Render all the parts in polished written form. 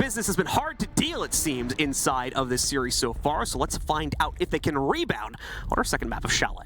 business has been hard to deal, it seems, inside of this series so far. So let's find out if they can rebound on our second map of Chalet.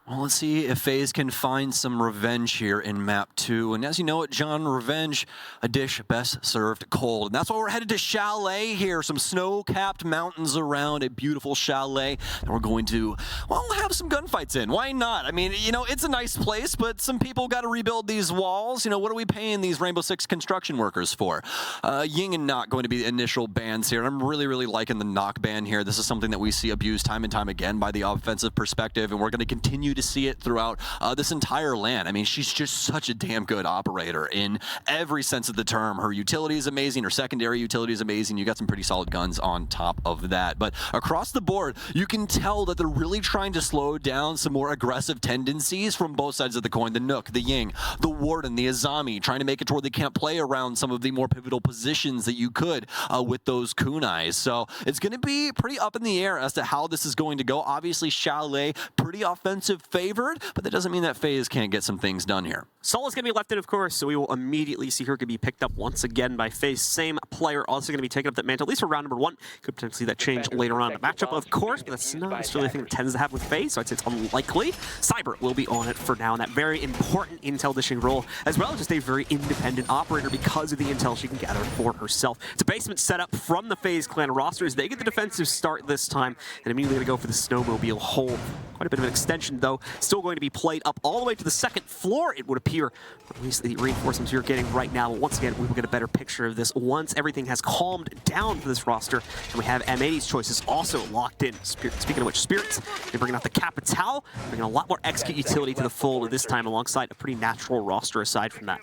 Well, let's see if FaZe can find some revenge here in map 2. And as you know it, John, revenge, a dish best served cold. And that's why we're headed to Chalet here. Some snow-capped mountains around a beautiful chalet. And we're going to, well, have some gunfights in. Why not? I mean, you know, it's a nice place, but some people got to rebuild these walls. You know, what are we paying these Rainbow Six construction workers for? Ying and Knock going to be the initial bans here. And I'm really, really liking the Knock ban here. This is something that we see abused time and time again by the offensive perspective. And we're going to continue to see it throughout this entire LAN. I mean, she's just such a damn good operator in every sense of the term. Her utility is amazing. Her secondary utility is amazing. You got some pretty solid guns on top of that. But across the board, you can tell that they're really trying to slow down some more aggressive tendencies from both sides of the coin. The Nook, the Ying, the Warden, the Azami, trying to make it to where they can't play around some of the more pivotal positions that you could with those kunais. So it's going to be pretty up in the air as to how this is going to go. Obviously, Chalet, pretty offensive favored, but that doesn't mean that FaZe can't get some things done here. Sola's going to be left in, of course, so we will immediately see her could be picked up once again by FaZe. Same player also going to be taking up that mantle, at least for round number 1. Could potentially see that change later on in the matchup, of course, but that's not necessarily a thing that tends to happen with FaZe, so I'd say it's unlikely. Cyber will be on it for now in that very important intel dishing role, as well as just a very independent operator because of the intel she can gather for herself. It's a basement setup from the FaZe Clan rosters. They get the defensive start this time, and immediately going to go for the snowmobile hole. Quite a bit of an extension, though. Still going to be played up all the way to the second floor, it would appear. At least the reinforcements you're getting right now. But once again, we will get a better picture of this once everything has calmed down for this roster. And we have M80's choices also locked in. Speaking of which, Spirits, they're bringing out the Capital, bringing a lot more execute utility to the fold this time alongside a pretty natural roster aside from that.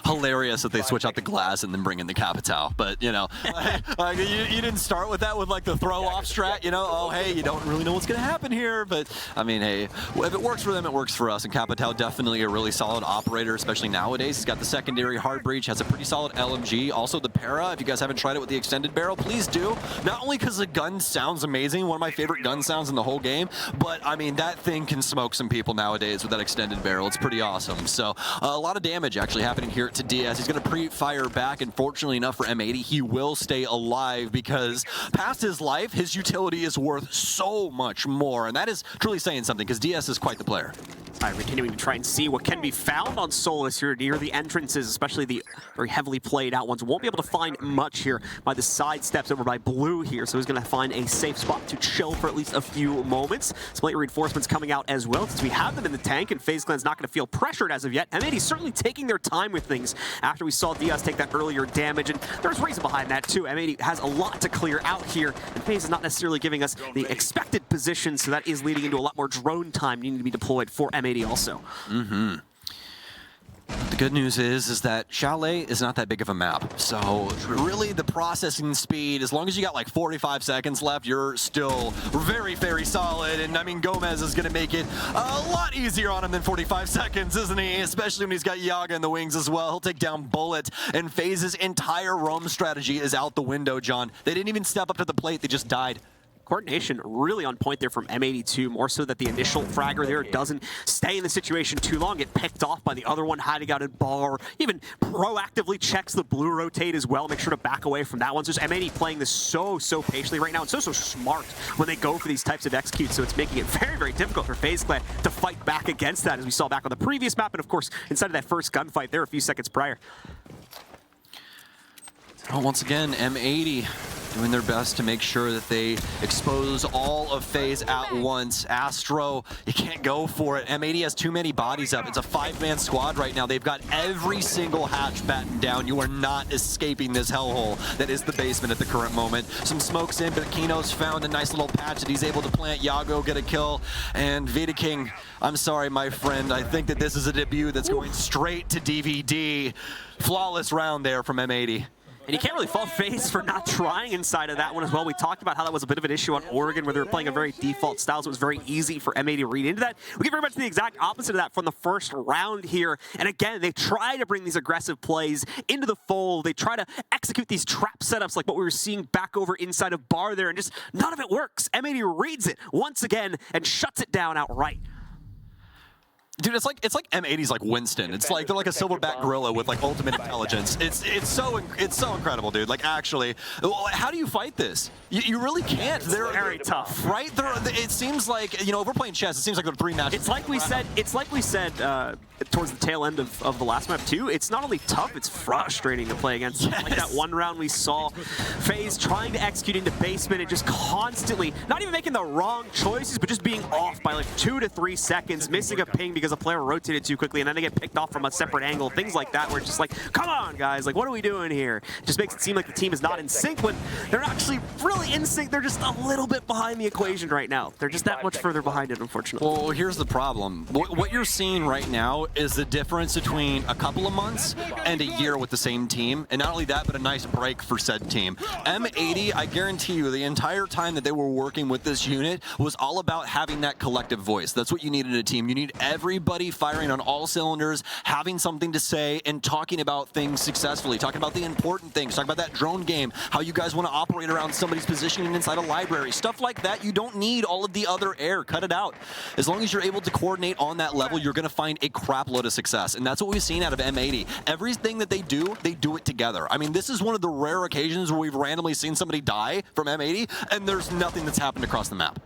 Hilarious that they switch out the glass and then bring in the Capital. But, you know, you didn't start with that with, like, the throw-off strat, you know? Oh, hey, you don't really know what's going to happen here. But, I mean, hey, if it works for them, it works for us. And Capital definitely a really solid operator, especially nowadays. He's got the secondary hard breach, has a pretty solid LMG. Also, the Para, if you guys haven't tried it with the extended barrel, please do. Not only because the gun sounds amazing, one of my favorite gun sounds in the whole game, but, I mean, that thing can smoke some people nowadays with that extended barrel. It's pretty awesome. So, a lot of damage actually happening here to DS. He's going to pre-fire back, and fortunately enough for M80, he will stay alive because past his life, his utility is worth so much more, and that is truly saying something because DS is quite the player. All right, continuing to try and see what can be found on Solus here near the entrances, especially the very heavily played out ones. Won't be able to find much here by the side steps over by Blue here, so he's going to find a safe spot to chill for at least a few moments. Some late reinforcements coming out as well, since we have them in the tank, and FaZe Clan's not going to feel pressured as of yet. M80's certainly taking their time with things after we saw Diaz take that earlier damage, and there's reason behind that too. M80 has a lot to clear out here, and FaZe is not necessarily giving us the expected position, so that is leading into a lot more drone time needing to be deployed for M80 also. The good news is that Chalet is not that big of a map. So really the processing speed, as long as you got like 45 seconds left, you're still very, very solid. And I mean, Gomez is gonna make it a lot easier on him than 45 seconds, isn't he? Especially when he's got Yaga in the wings as well. He'll take down Bullet, and FaZe's entire roam strategy is out the window, John. They didn't even step up to the plate, they just died. Coordination really on point there from M82, more so that the initial fragger there doesn't stay in the situation too long, get picked off by the other one hiding out at bar, even proactively checks the blue rotate as well, make sure to back away from that one. So just M80 playing this so patiently right now, and so smart when they go for these types of executes, so it's making it very, very difficult for FaZe Clan to fight back against that, as we saw back on the previous map, and of course, inside of that first gunfight there a few seconds prior. Well, once again, M80 doing their best to make sure that they expose all of FaZe at once. Astro, you can't go for it. M80 has too many bodies up. It's a 5-man squad right now. They've got every single hatch battened down. You are not escaping this hellhole that is the basement at the current moment. Some smoke's in, but Kino's found a nice little patch that he's able to plant. Yago get a kill, and Vita King, I'm sorry, my friend. I think that this is a debut that's going straight to DVD. Flawless round there from M80. And you can't really fault FaZe for not trying inside of that one as well. We talked about how that was a bit of an issue on Oregon, where they were playing a very default style, so it was very easy for M80 to read into that. We get very much the exact opposite of that from the first round here. And again, they try to bring these aggressive plays into the fold. They try to execute these trap setups like what we were seeing back over inside of bar there, and just none of it works. M80 reads it once again and shuts it down outright. Dude, it's like M80's like Winston. It's like they're like a silverback gorilla with like ultimate intelligence. It's so incredible, dude. Like actually, how do you fight this? You really can't. They're very tough, right? It seems like, you know, if we're playing chess, it seems like they're 3 matches. It's like we said towards the tail end of the last map too. It's not only tough, it's frustrating to play against. Yes. Like that one round we saw FaZe trying to execute into basement and just constantly not even making the wrong choices, but just being off by like 2 to 3 seconds, missing a ping because a player rotated too quickly, and then they get picked off from a separate angle, things like that, where it's just like, come on, guys, like, what are we doing here? It just makes it seem like the team is not in sync when they're actually really in sync. They're just a little bit behind the equation right now. They're just that much further behind it, unfortunately. Well, here's the problem. What you're seeing right now is the difference between a couple of months and a year with the same team, and not only that, but a nice break for said team. M80, I guarantee you, the entire time that they were working with this unit was all about having that collective voice. That's what you need in a team. You need everybody firing on all cylinders, having something to say, and talking about things successfully, talking about the important things, talking about that drone game, how you guys want to operate around somebody's positioning inside a library, stuff like that. You don't need all of the other air. Cut it out. As long as you're able to coordinate on that level, you're going to find a crap load of success, and that's what we've seen out of M80. Everything that they do it together. I mean, this is one of the rare occasions where we've randomly seen somebody die from M80, and there's nothing that's happened across the map.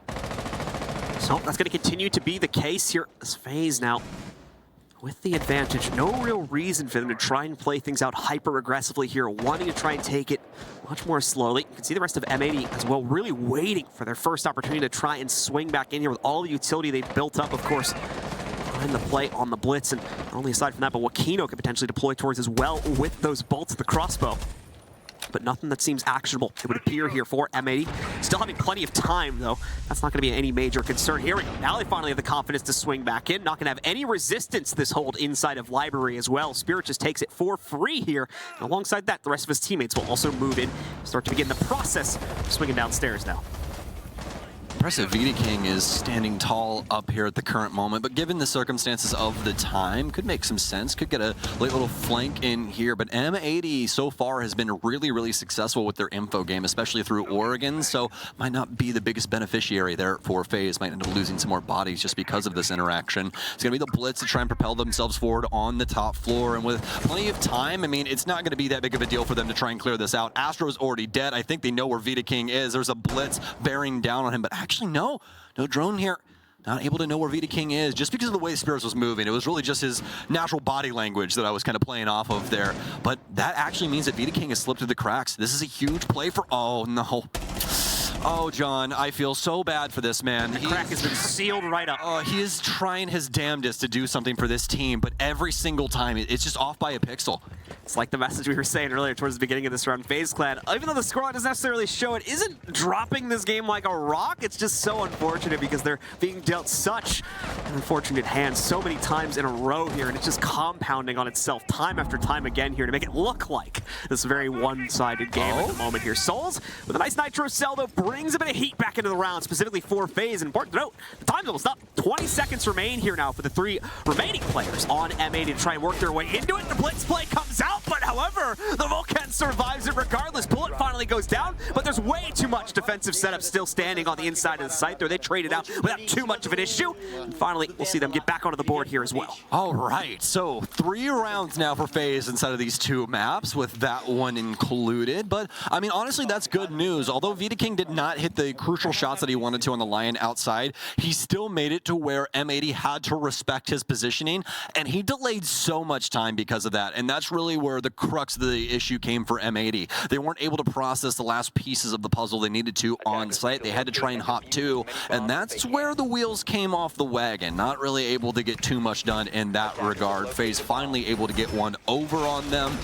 So that's going to continue to be the case here as FaZe now with the advantage. No real reason for them to try and play things out hyper-aggressively here, wanting to try and take it much more slowly. You can see the rest of M80 as well, really waiting for their first opportunity to try and swing back in here with all the utility they've built up, of course, behind the play on the blitz. And not only aside from that, but Wakino could potentially deploy towards as well with those bolts of the crossbow. But nothing that seems actionable, it would appear here for M80. Still having plenty of time, though. That's not going to be any major concern. Here we go. Now they finally have the confidence to swing back in. Not going to have any resistance this hold inside of Library as well. Spirit just takes it for free here. And alongside that, the rest of his teammates will also move in, start to begin the process of swinging downstairs now. Impressive. Vita King is standing tall up here at the current moment, but given the circumstances of the time, could make some sense. Could get a late little flank in here, but M80 so far has been really, really successful with their info game, especially through Oregon, so might not be the biggest beneficiary there for FaZe. Might end up losing some more bodies just because of this interaction. It's going to be the blitz to try and propel themselves forward on the top floor, and with plenty of time, I mean, it's not going to be that big of a deal for them to try and clear this out. Astro's already dead. I think they know where Vita King is. There's a blitz bearing down on him, but actually no drone here. Not able to know where Vita King is just because of the way Spirits was moving. It was really just his natural body language that I was kind of playing off of there. But that actually means that Vita King has slipped through the cracks. This is a huge play for, oh no. Oh, John, I feel so bad for this man. The crack has been sealed right up. He is trying his damnedest to do something for this team, but every single time, it's just off by a pixel. It's like the message we were saying earlier towards the beginning of this round. FaZe Clan, even though the scoreline doesn't necessarily show it, isn't dropping this game like a rock. It's just so unfortunate because they're being dealt such an unfortunate hand so many times in a row here, and it's just compounding on itself time after time again here to make it look like this very one-sided game at the moment here. Souls, with a nice nitro cell, though, brings a bit of heat back into the round, specifically for FaZe. And important to note, the time's almost up. 20 seconds remain here now for the 3 remaining players on M80 to try and work their way into it. The blitz play comes out, but however, the Vulcan survives it regardless. Bullet finally goes down, but there's way too much defensive setup still standing on the inside of the site there. They traded out without too much of an issue. And finally, we'll see them get back onto the board here as well. All right, so 3 rounds now for FaZe inside of these 2 maps, with that one included. But, I mean, honestly, that's good news. Although Vita King did not hit the crucial shots that he wanted to on the Lion outside, he still made it to where M80 had to respect his positioning, and he delayed so much time because of that. And that's really where the crux of the issue came for M80. They weren't able to process the last pieces of the puzzle they needed to on site. They had to try and hop 2, and that's where the wheels came off the wagon. Not really able to get too much done in that regard. FaZe finally able to get one over on them.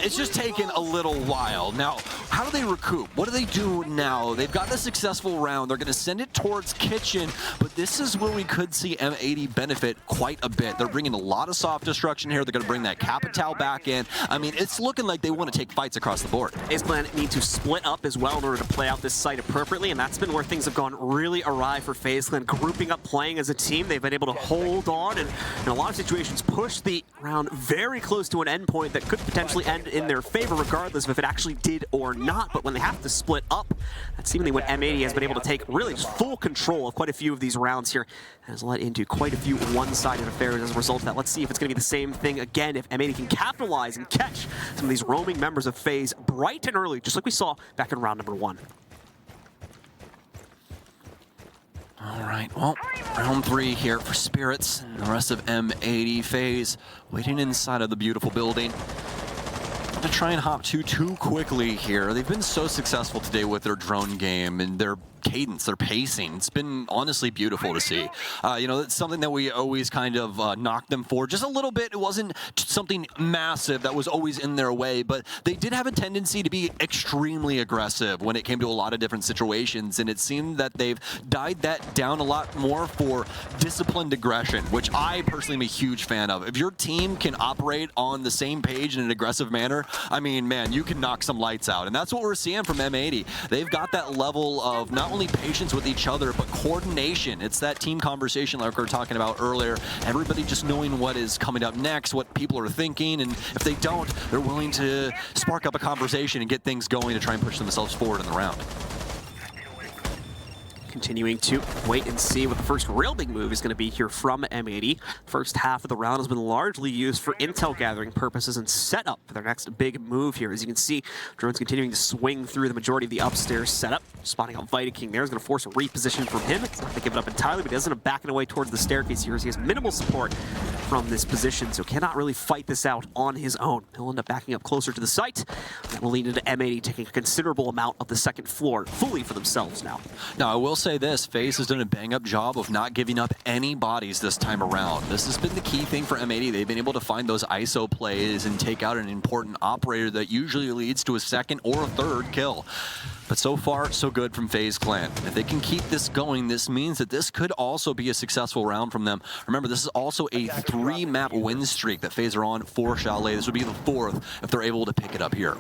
It's just taken a little while. Now, how do they recoup? What do they do now? They've got a successful round. They're going to send it towards Kitchen, but this is where we could see M80 benefit quite a bit. They're bringing a lot of soft destruction here. They're going to bring that Capital back in. I mean, it's looking like they want to take fights across the board. FaZe Clan need to to split up as well in order to play out this site appropriately, and that's been where things have gone really awry for FaZe Clan. Grouping up, playing as a team, they've been able to hold on and in a lot of situations push the round very close to an endpoint that could potentially end in their favor regardless of if it actually did or not. But when they have to split up, that's seemingly when M80 has been able to take really just full control of quite a few of these rounds here, and has led into quite a few one-sided affairs as a result of that. Let's see if it's going to be the same thing again, if M80 can capitalize and catch some of these roaming members of FaZe bright and early, just like we saw back in round number 1. All right, well, round 3 here for Spirits and the rest of M80. FaZe waiting inside of the beautiful building. Not to try and hop too quickly here. They've been so successful today with their drone game and their cadence, their pacing. It's been honestly beautiful to see. You know, it's something that we always kind of knocked them for just a little bit. It wasn't something massive that was always in their way, but they did have a tendency to be extremely aggressive when it came to a lot of different situations, and it seemed that they've dialed that down a lot more for disciplined aggression, which I personally am a huge fan of. If your team can operate on the same page in an aggressive manner, I mean, man, you can knock some lights out, and that's what we're seeing from M80. They've got that level of not only patience with each other, but coordination. It's that team conversation like we were talking about earlier. Everybody just knowing what is coming up next, what people are thinking, and if they don't, they're willing to spark up a conversation and get things going to try and push themselves forward in the round. Continuing to wait and see what the first real big move is going to be here from M80. First half of the round has been largely used for intel gathering purposes and setup for their next big move here. As you can see, drones continuing to swing through the majority of the upstairs setup. Spotting out Vitaking there is going to force a reposition from him. It's not going to give it up entirely, but he doesn't end up backing away towards the staircase here as he has minimal support from this position, so cannot really fight this out on his own. He'll end up backing up closer to the site. That will lead into M80 taking a considerable amount of the second floor fully for themselves now. Now, I will say this, FaZe has done a bang-up job of not giving up any bodies this time around. This has been the key thing for M80. They've been able to find those ISO plays and take out an important operator that usually leads to a second or a third kill. But so far, so good from FaZe Clan. If they can keep this going, this means that this could also be a successful round from them. Remember, this is also a 3-map win streak that FaZe are on for Chalet. This would be the 4th if they're able to pick it up here.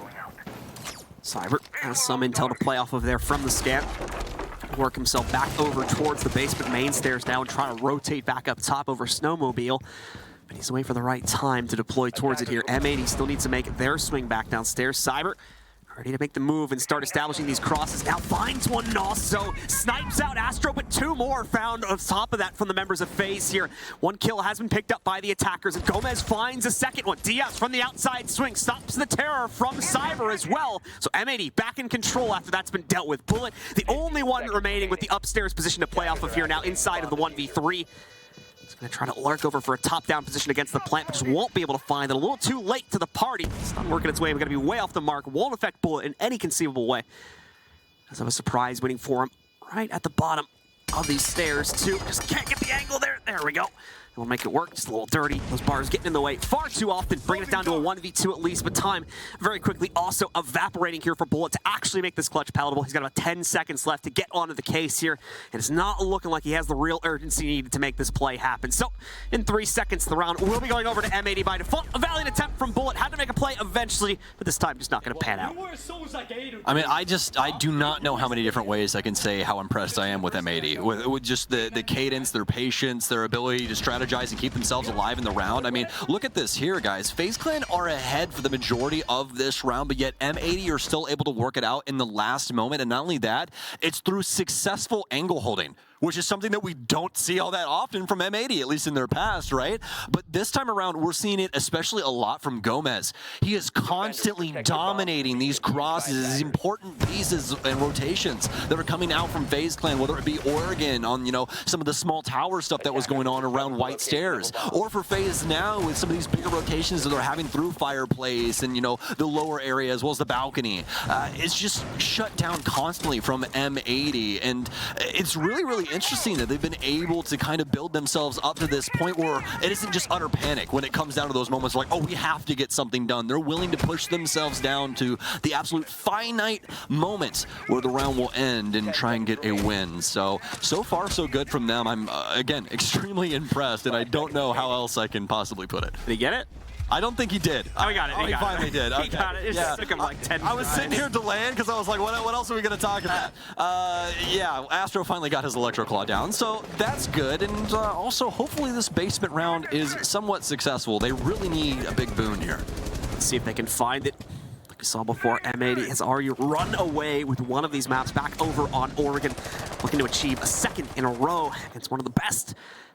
Cyber has some intel to play off of there from the scan. Work himself back over towards the basement main stairs now and try to rotate back up top over Snowmobile. But he's waiting for the right time to deploy towards it here. M80 still needs to make their swing back downstairs. Cyber ready to make the move and start establishing these crosses. Now finds one and also snipes out Astro, but 2 more found on top of that from the members of FaZe here. 1 kill has been picked up by the attackers, and Gomez finds a second one. Diaz from the outside swing stops the terror from Cyber as well. So M80 back in control after that's been dealt with. Bullet, the only one remaining with the upstairs position to play off of here now inside of the 1v3. He's going to try to lurk over for a top-down position against the plant, but just won't be able to find it. A little too late to the party. It's not working its way. We're going to be way off the mark. Won't affect Bullet in any conceivable way. As of a surprise waiting for him right at the bottom of these stairs, too. Just can't get the angle there. There we go. We'll make it work, just a little dirty. Those bars getting in the way far too often, bringing it down to a 1v2 at least, but time very quickly also evaporating here for Bullet to actually make this clutch palatable. He's got about 10 seconds left to get onto the case here, and it's not looking like he has the real urgency needed to make this play happen. So, in 3 seconds, the round will be going over to M80 by default. A valiant attempt from Bullet, had to make a play eventually, but this time just not going to pan out. I mean, I do not know how many different ways I can say how impressed I am with M80. With just the cadence, their patience, their ability to strategize and keep themselves alive in the round. I mean, look at this here, guys. FaZe Clan are ahead for the majority of this round, but yet M80 are still able to work it out in the last moment. And not only that, it's through successful angle holding, which is something that we don't see all that often from M80, at least in their past, right? But this time around, we're seeing it especially a lot from Gomez. He is constantly dominating these crosses, these important pieces and rotations that are coming out from FaZe Clan, whether it be Oregon on, you know, some of the small tower stuff that was going on around White Stairs, or for FaZe now with some of these bigger rotations that they're having through Fireplace and, you know, the lower area as well as the balcony. It's just shut down constantly from M80, and it's really interesting that they've been able to kind of build themselves up to this point where it isn't just utter panic when it comes down to those moments like, oh, we have to get something done. They're willing to push themselves down to the absolute finite moments where the round will end and try and get a win. So far, so good from them. I'm, again, extremely impressed, and I don't know how else I can possibly put it. Did he get it? I don't think he did. Oh, he got it. He finally did. Okay. He got it. It just took him like 10 I was sitting tries. here delaying because I was like, what else are we going to talk about? Yeah, Astro finally got his Electro Claw down, so that's good. And also, hopefully this basement round is somewhat successful. They really need a big boon here. Let's see if they can find it. Like we saw before, M80 has already run away with one of these maps back over on Oregon, looking to achieve a second in a row against one of the best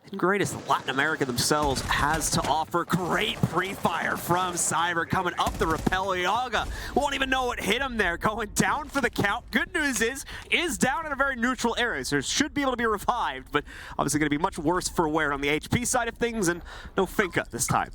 and greatest Latin America themselves has to offer. Great pre-fire from Cyber coming up the rappel. Yaga won't even know what hit him there, going down for the count. Good news is down in a very neutral area, so should be able to be revived, but obviously going to be much worse for wear on the HP side of things, and no Finka this time.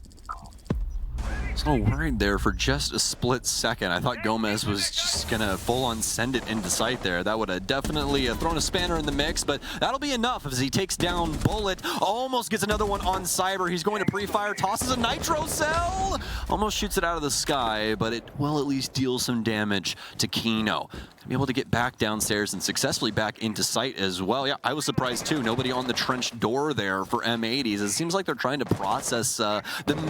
So worried there for just a split second. I thought Gomez was just gonna full-on send it into sight there. That would have definitely thrown a spanner in the mix, but that'll be enough as he takes down Bullet. Almost gets another one on Cyber. He's going to pre-fire, tosses a nitro cell, almost shoots it out of the sky, but it will at least deal some damage to Kino. Be able to get back downstairs and successfully back into sight as well. Yeah, I was surprised too. Nobody on the trench door there for M80s. It seems like they're trying to process the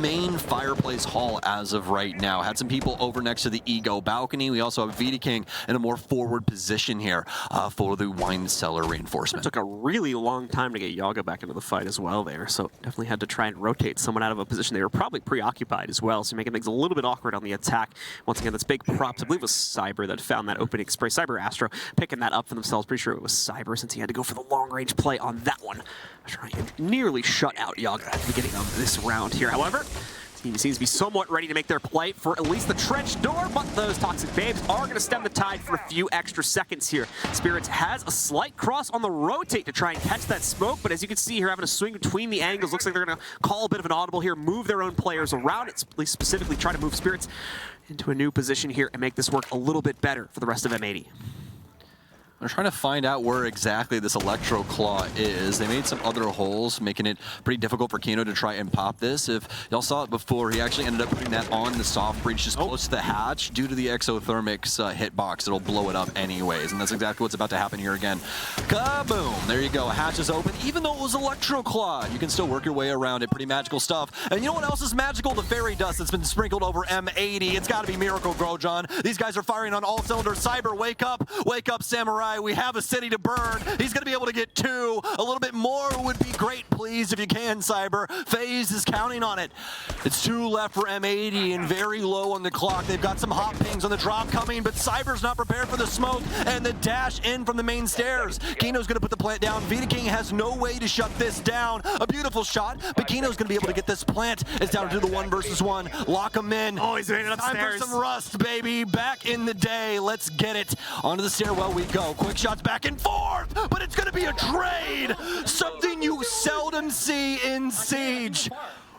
main fireplace hall as of right now. Had some people over next to the Ego balcony. We also have Vita King in a more forward position here for the wine cellar reinforcement. It took a really long time to get Yaga back into the fight as well there, so definitely had to try and rotate someone out of a position. They were probably preoccupied as well, so making things a little bit awkward on the attack. Once again, that's big props. I believe it was Cyber that found that opening spray. Cyber Astro picking that up for themselves. Pretty sure it was Cyber since he had to go for the long-range play on that one. Trying to nearly shut out Yaga at the beginning of this round here. However, team seems to be somewhat ready to make their play for at least the trench door, but those Toxic Babes are going to stem the tide for a few extra seconds here. Spirits has a slight cross on the rotate to try and catch that smoke, but as you can see here, having a swing between the angles, looks like they're going to call a bit of an audible here, move their own players around it, at least specifically try to move Spirits into a new position here and make this work a little bit better for the rest of M80. They're trying to find out where exactly this Electro Claw is. They made some other holes, making it pretty difficult for Kino to try and pop this. If y'all saw it before, he actually ended up putting that on the soft breach just close to the hatch. Due to the exothermic's hitbox, it'll blow it up anyways, and that's exactly what's about to happen here again. Kaboom! There you go, hatch is open. Even though it was Electro Claw, you can still work your way around it. Pretty magical stuff. And you know what else is magical? The fairy dust that's been sprinkled over M80. It's got to be Miracle Grow, John. These guys are firing on all cylinders. Cyber, wake up, Samurai. We have a city to burn. He's going to be able to get 2. A little bit more would be great, please, if you can, Cyber. FaZe is counting on it. It's 2 left for M80 and very low on the clock. They've got some hot pings on the drop coming, but Cyber's not prepared for the smoke and the dash in from the main stairs. Kino's going to put the plant down. Vita King has no way to shut this down. A beautiful shot, but Kino's going to be able to get this plant. It's down to the 1 versus 1. Lock him in. Oh, he's made it upstairs. Time for some rust, baby. Back in the day. Let's get it. Onto the stairwell we go. Quick shots back and forth, but it's going to be a trade. Something you seldom see in Siege.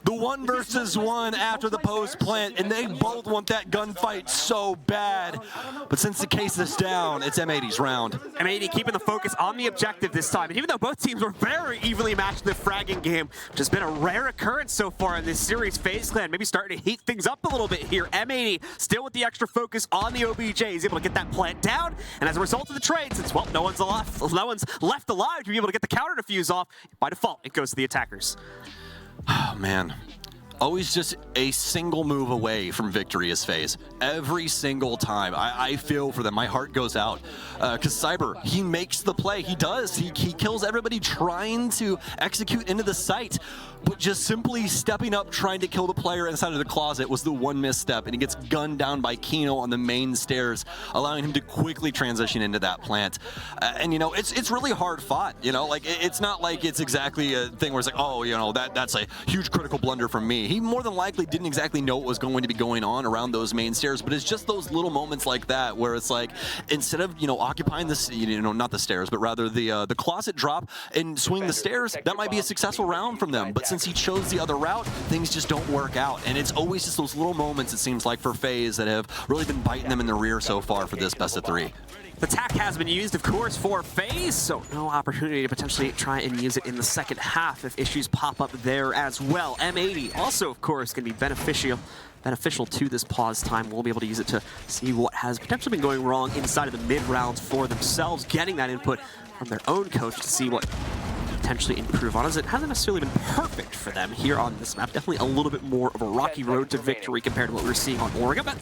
The 1 versus 1 after the post plant, and they both want that gunfight so bad. But since the case is down, it's M80's round. M80 keeping the focus on the objective this time. And even though both teams were very evenly matched in the fragging game, which has been a rare occurrence so far in this series, FaZe Clan maybe starting to heat things up a little bit here. M80 still with the extra focus on the OBJ. He's able to get that plant down, and as a result of the trade, since, well, no one's left alive to be able to get the counter defuse off, by default, it goes to the attackers. Oh, man. Always just a single move away from victory is FaZe. Every single time. I feel for them. My heart goes out. Because Cyber, he makes the play. He does. He kills everybody trying to execute into the site. But just simply stepping up, trying to kill the player inside of the closet was the one misstep. And he gets gunned down by Kino on the main stairs, allowing him to quickly transition into that plant. And, you know, it's really hard fought. You know, like, it's not like it's exactly a thing where it's like, oh, you know, that's a huge critical blunder from me. He more than likely didn't exactly know what was going to be going on around those main stairs, but it's just those little moments like that where it's like, instead of, you know, occupying this, you know, not the stairs, but rather the closet drop and swing the stairs, that might be a successful round from them. But since he chose the other route, things just don't work out. And it's always just those little moments, it seems like, for FaZe that have really been biting them in the rear so far for this best of 3. The tack has been used, of course, for FaZe, so no opportunity to potentially try and use it in the second half if issues pop up there as well. M80 also, of course, going to be beneficial to this pause time. We'll be able to use it to see what has potentially been going wrong inside of the mid-rounds for themselves, getting that input from their own coach to see what potentially improve on, as it hasn't necessarily been perfect for them here on this map. Definitely a little bit more of a rocky road to victory compared to what we were seeing on Oregon, but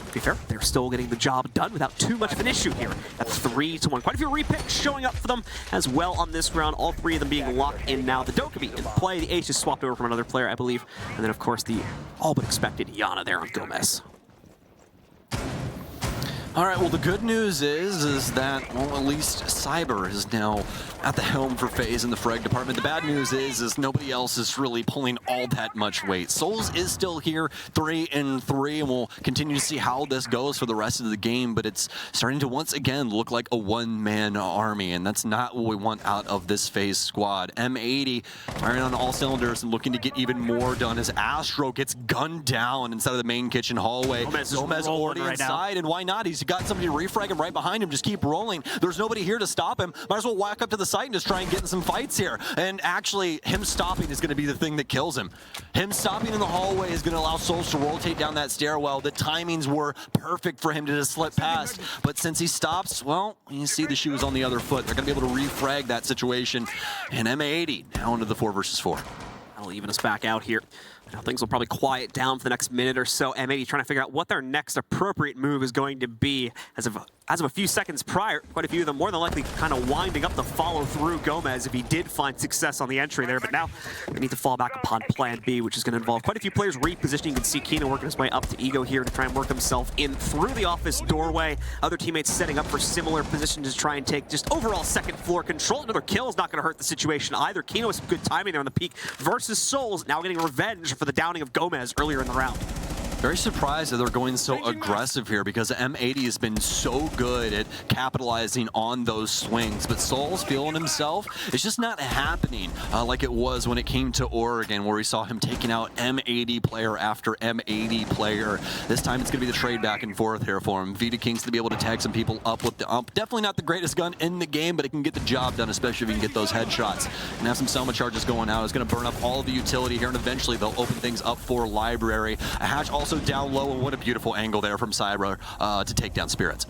to be fair, they're still getting the job done without too much of an issue here at 3-1. Quite a few repicks showing up for them as well on this round, all three of them being locked in now. The Dokkaebi in play, the Ace just swapped over from another player, I believe, and then of course the all but expected Yana there on Gomez. All right, well, the good news is that, well, at least Cyber is now at the helm for FaZe in the frag department. The bad news is nobody else is really pulling all that much weight. Souls is still here, 3-3, and we'll continue to see how this goes for the rest of the game, but it's starting to once again look like a one-man army, and that's not what we want out of this FaZe squad. M80 firing on all cylinders and looking to get even more done as Astro gets gunned down inside of the main kitchen hallway. Gomez already right inside, and why not? He's got somebody to refrag him right behind him, just keep rolling. There's nobody here to stop him. Might as well walk up to the site and just try and get in some fights here. And actually, him stopping is going to be the thing that kills him. Him stopping in the hallway is going to allow Souls to rotate down that stairwell. The timings were perfect for him to just slip past. But since he stops, well, you see the shoes on the other foot. They're going to be able to refrag that situation. And M80 now into the 4 versus 4. That'll even us back out here. Now things will probably quiet down for the next minute or so. M80 trying to figure out what their next appropriate move is going to be. As of a few seconds prior, quite a few of them more than likely kind of winding up the follow through Gomez if he did find success on the entry there. But now they need to fall back upon plan B, which is going to involve quite a few players repositioning. You can see Kino working his way up to Ego here to try and work himself in through the office doorway. Other teammates setting up for similar positions to try and take just overall second floor control. Another kill is not going to hurt the situation either. Kino with some good timing there on the peak versus Souls, now getting revenge for the downing of Gomez earlier in the round. Very surprised that they're going so aggressive here because M80 has been so good at capitalizing on those swings, but Souls feeling himself, it's just not happening like it was when it came to Oregon, where we saw him taking out M80 player after M80 player. This time it's going to be the trade back and forth here for him. Vita King's going to be able to tag some people up with the ump. Definitely not the greatest gun in the game, but it can get the job done, especially if you can get those headshots. And have some Selma charges going out. It's going to burn up all the utility here, and eventually they'll open things up for Library. A hatch also down low, and what a beautiful angle there from Cyber to take down Spirits.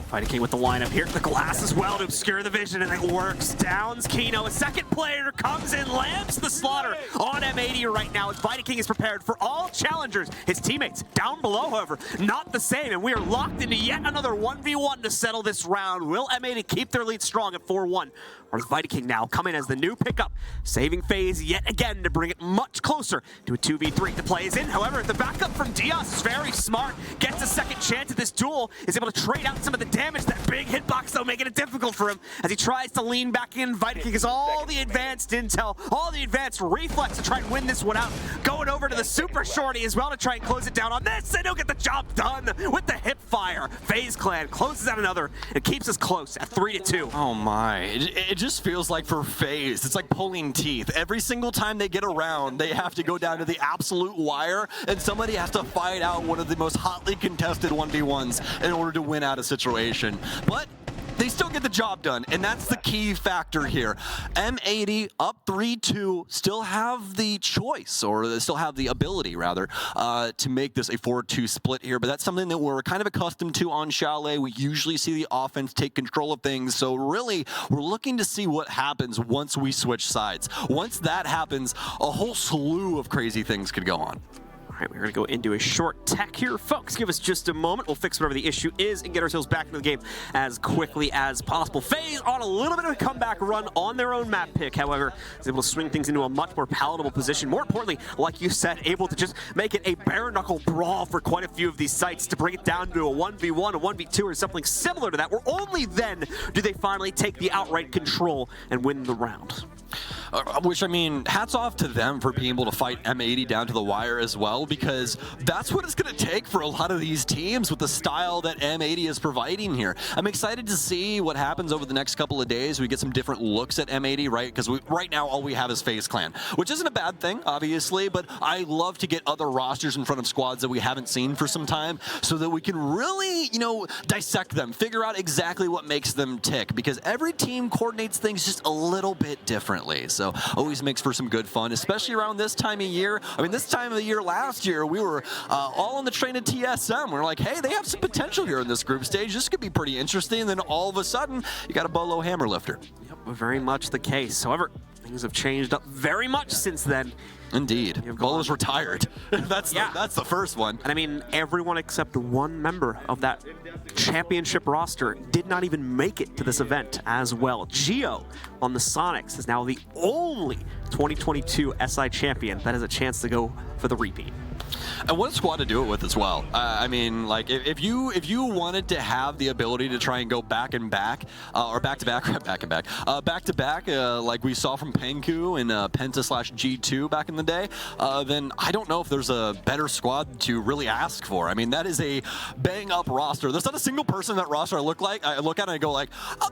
Fighting King with the lineup here. The glass as well to obscure the vision, and it works. Downs Kino. A second player comes in, lands the slaughter on M80 right now. As Fighting King is prepared for all challengers. His teammates down below, however, not the same, and we are locked into yet another 1v1 to settle this round. Will M80 keep their lead strong at 4-1? Or is Fighting King now coming as the new pickup, saving FaZe yet again to bring it much closer to a 2v3. The play is in, however, the backup from Diaz is very smart, gets a second chance at this duel, is able to trade out some of the damage. That big hitbox, though, making it difficult for him as he tries to lean back in. Fighting King has all the advanced intel, all the advanced reflex to try and win this one out. Going over to the super shorty as well to try and close it down on this. They don't get the job done with the hip fire. FaZe Clan closes out another and keeps us close at 3-2. Oh my, it just feels like for FaZe, it's like pulling teeth. Every single time they get around, they have to go down to the absolute wire, and somebody has to fight out one of the most hotly contested 1v1s in order to win out a situation. But they still get the job done, and that's the key factor here. M80 up 3-2, still have the choice, or they still have the ability, rather, to make this a 4-2 split here, but that's something that we're kind of accustomed to on Chalet. We usually see the offense take control of things, so really, we're looking to see what happens once we switch sides. Once that happens, a whole slew of crazy things could go on. All right, we're going to go into a short tech here. Folks, give us just a moment. We'll fix whatever the issue is and get ourselves back into the game as quickly as possible. FaZe on a little bit of a comeback run on their own map pick, however, is able to swing things into a much more palatable position. More importantly, like you said, able to just make it a bare-knuckle brawl for quite a few of these sites to bring it down to a 1v1, a 1v2, or something similar to that, where only then do they finally take the outright control and win the round. Which, I mean, hats off to them for being able to fight M80 down to the wire as well, because that's what it's going to take for a lot of these teams with the style that M80 is providing here. I'm excited to see what happens over the next couple of days. We get some different looks at M80, right? Because right now all we have is FaZe Clan, which isn't a bad thing, obviously, but I love to get other rosters in front of squads that we haven't seen for some time so that we can really, you know, dissect them, figure out exactly what makes them tick, because every team coordinates things just a little bit differently. unfortunately. So always makes for some good fun, especially around this time of year. I mean, this time of the year last year, we were all on the train of TSM. We're like, hey, they have some potential here in this group stage. This could be pretty interesting. And then all of a sudden, you got a Bolo hammer lifter. Yep, very much the case. However, things have changed up very much since then. Indeed. Bolo's retired. That's the first one. And I mean, everyone except one member of that championship roster did not even make it to this event as well. Gio on the Sonics is now the only 2022 SI champion that has a chance to go for the repeat. And what a squad to do it with as well. I mean, like, if you wanted to have the ability to try and go back and back, or back to back, like we saw from Penku and Penta/G2 back in the day, then I don't know if there's a better squad to really ask for. I mean, that is a bang-up roster. There's not a single person in that roster I look at it and go like, oh,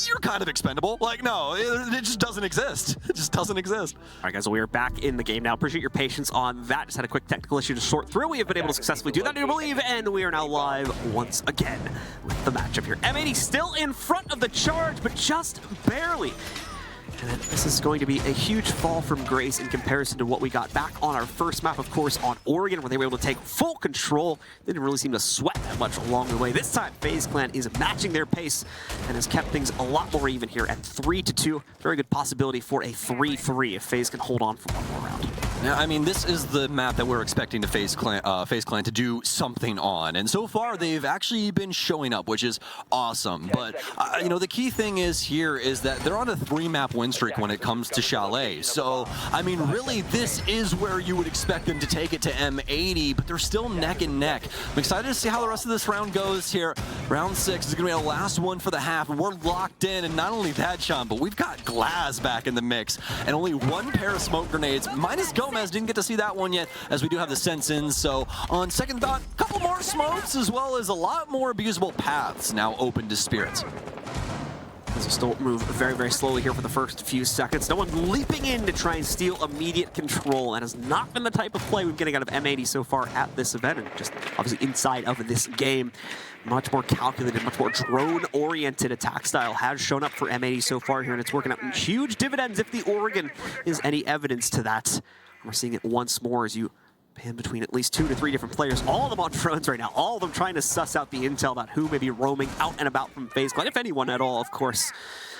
you're kind of expendable. Like, no, it just doesn't exist. It just doesn't exist. All right, guys, so we are back in the game now. Appreciate your patience on that. Just had a quick technical issue to sort through. We have been able to successfully do that, I do believe, and we are now live once again with the matchup here. M80 still in front of the charge, but just barely. And this is going to be a huge fall from grace in comparison to what we got back on our first map, of course, on Oregon, where they were able to take full control. They didn't really seem to sweat that much along the way. This time, FaZe Clan is matching their pace and has kept things a lot more even here at 3-2. Very good possibility for a 3-3 if FaZe can hold on for one more round. Yeah, I mean, this is the map that we're expecting to FaZe Clan to do something on, and so far they've actually been showing up, which is awesome. But you know, the key thing is that they're on a 3-map win streak when it comes to Chalet. So I mean, really, this is where you would expect them to take it to M80, but they're still neck and neck. I'm excited to see how the rest of this round goes here. Round 6 is going to be the last one for the half, and we're locked in. And not only that, Sean, but we've got Glaz back in the mix, and only one pair of smoke grenades, minus Gomez. Didn't get to see that one yet, as we do have the sense in. So on second thought, a couple more smokes, as well as a lot more abusable paths now open to Spirits. This will still move very, very slowly here for the first few seconds. No one leaping in to try and steal immediate control. That has not been the type of play we've been getting out of M80 so far at this event, and just obviously inside of this game. Much more calculated, much more drone-oriented attack style has shown up for M80 so far here, and it's working out in huge dividends if the Oregon is any evidence to that. We're seeing it once more as you pan between at least 2 to 3 different players, all of them on drones right now, all of them trying to suss out the intel about who may be roaming out and about from FaZe Clan, if anyone at all, of course.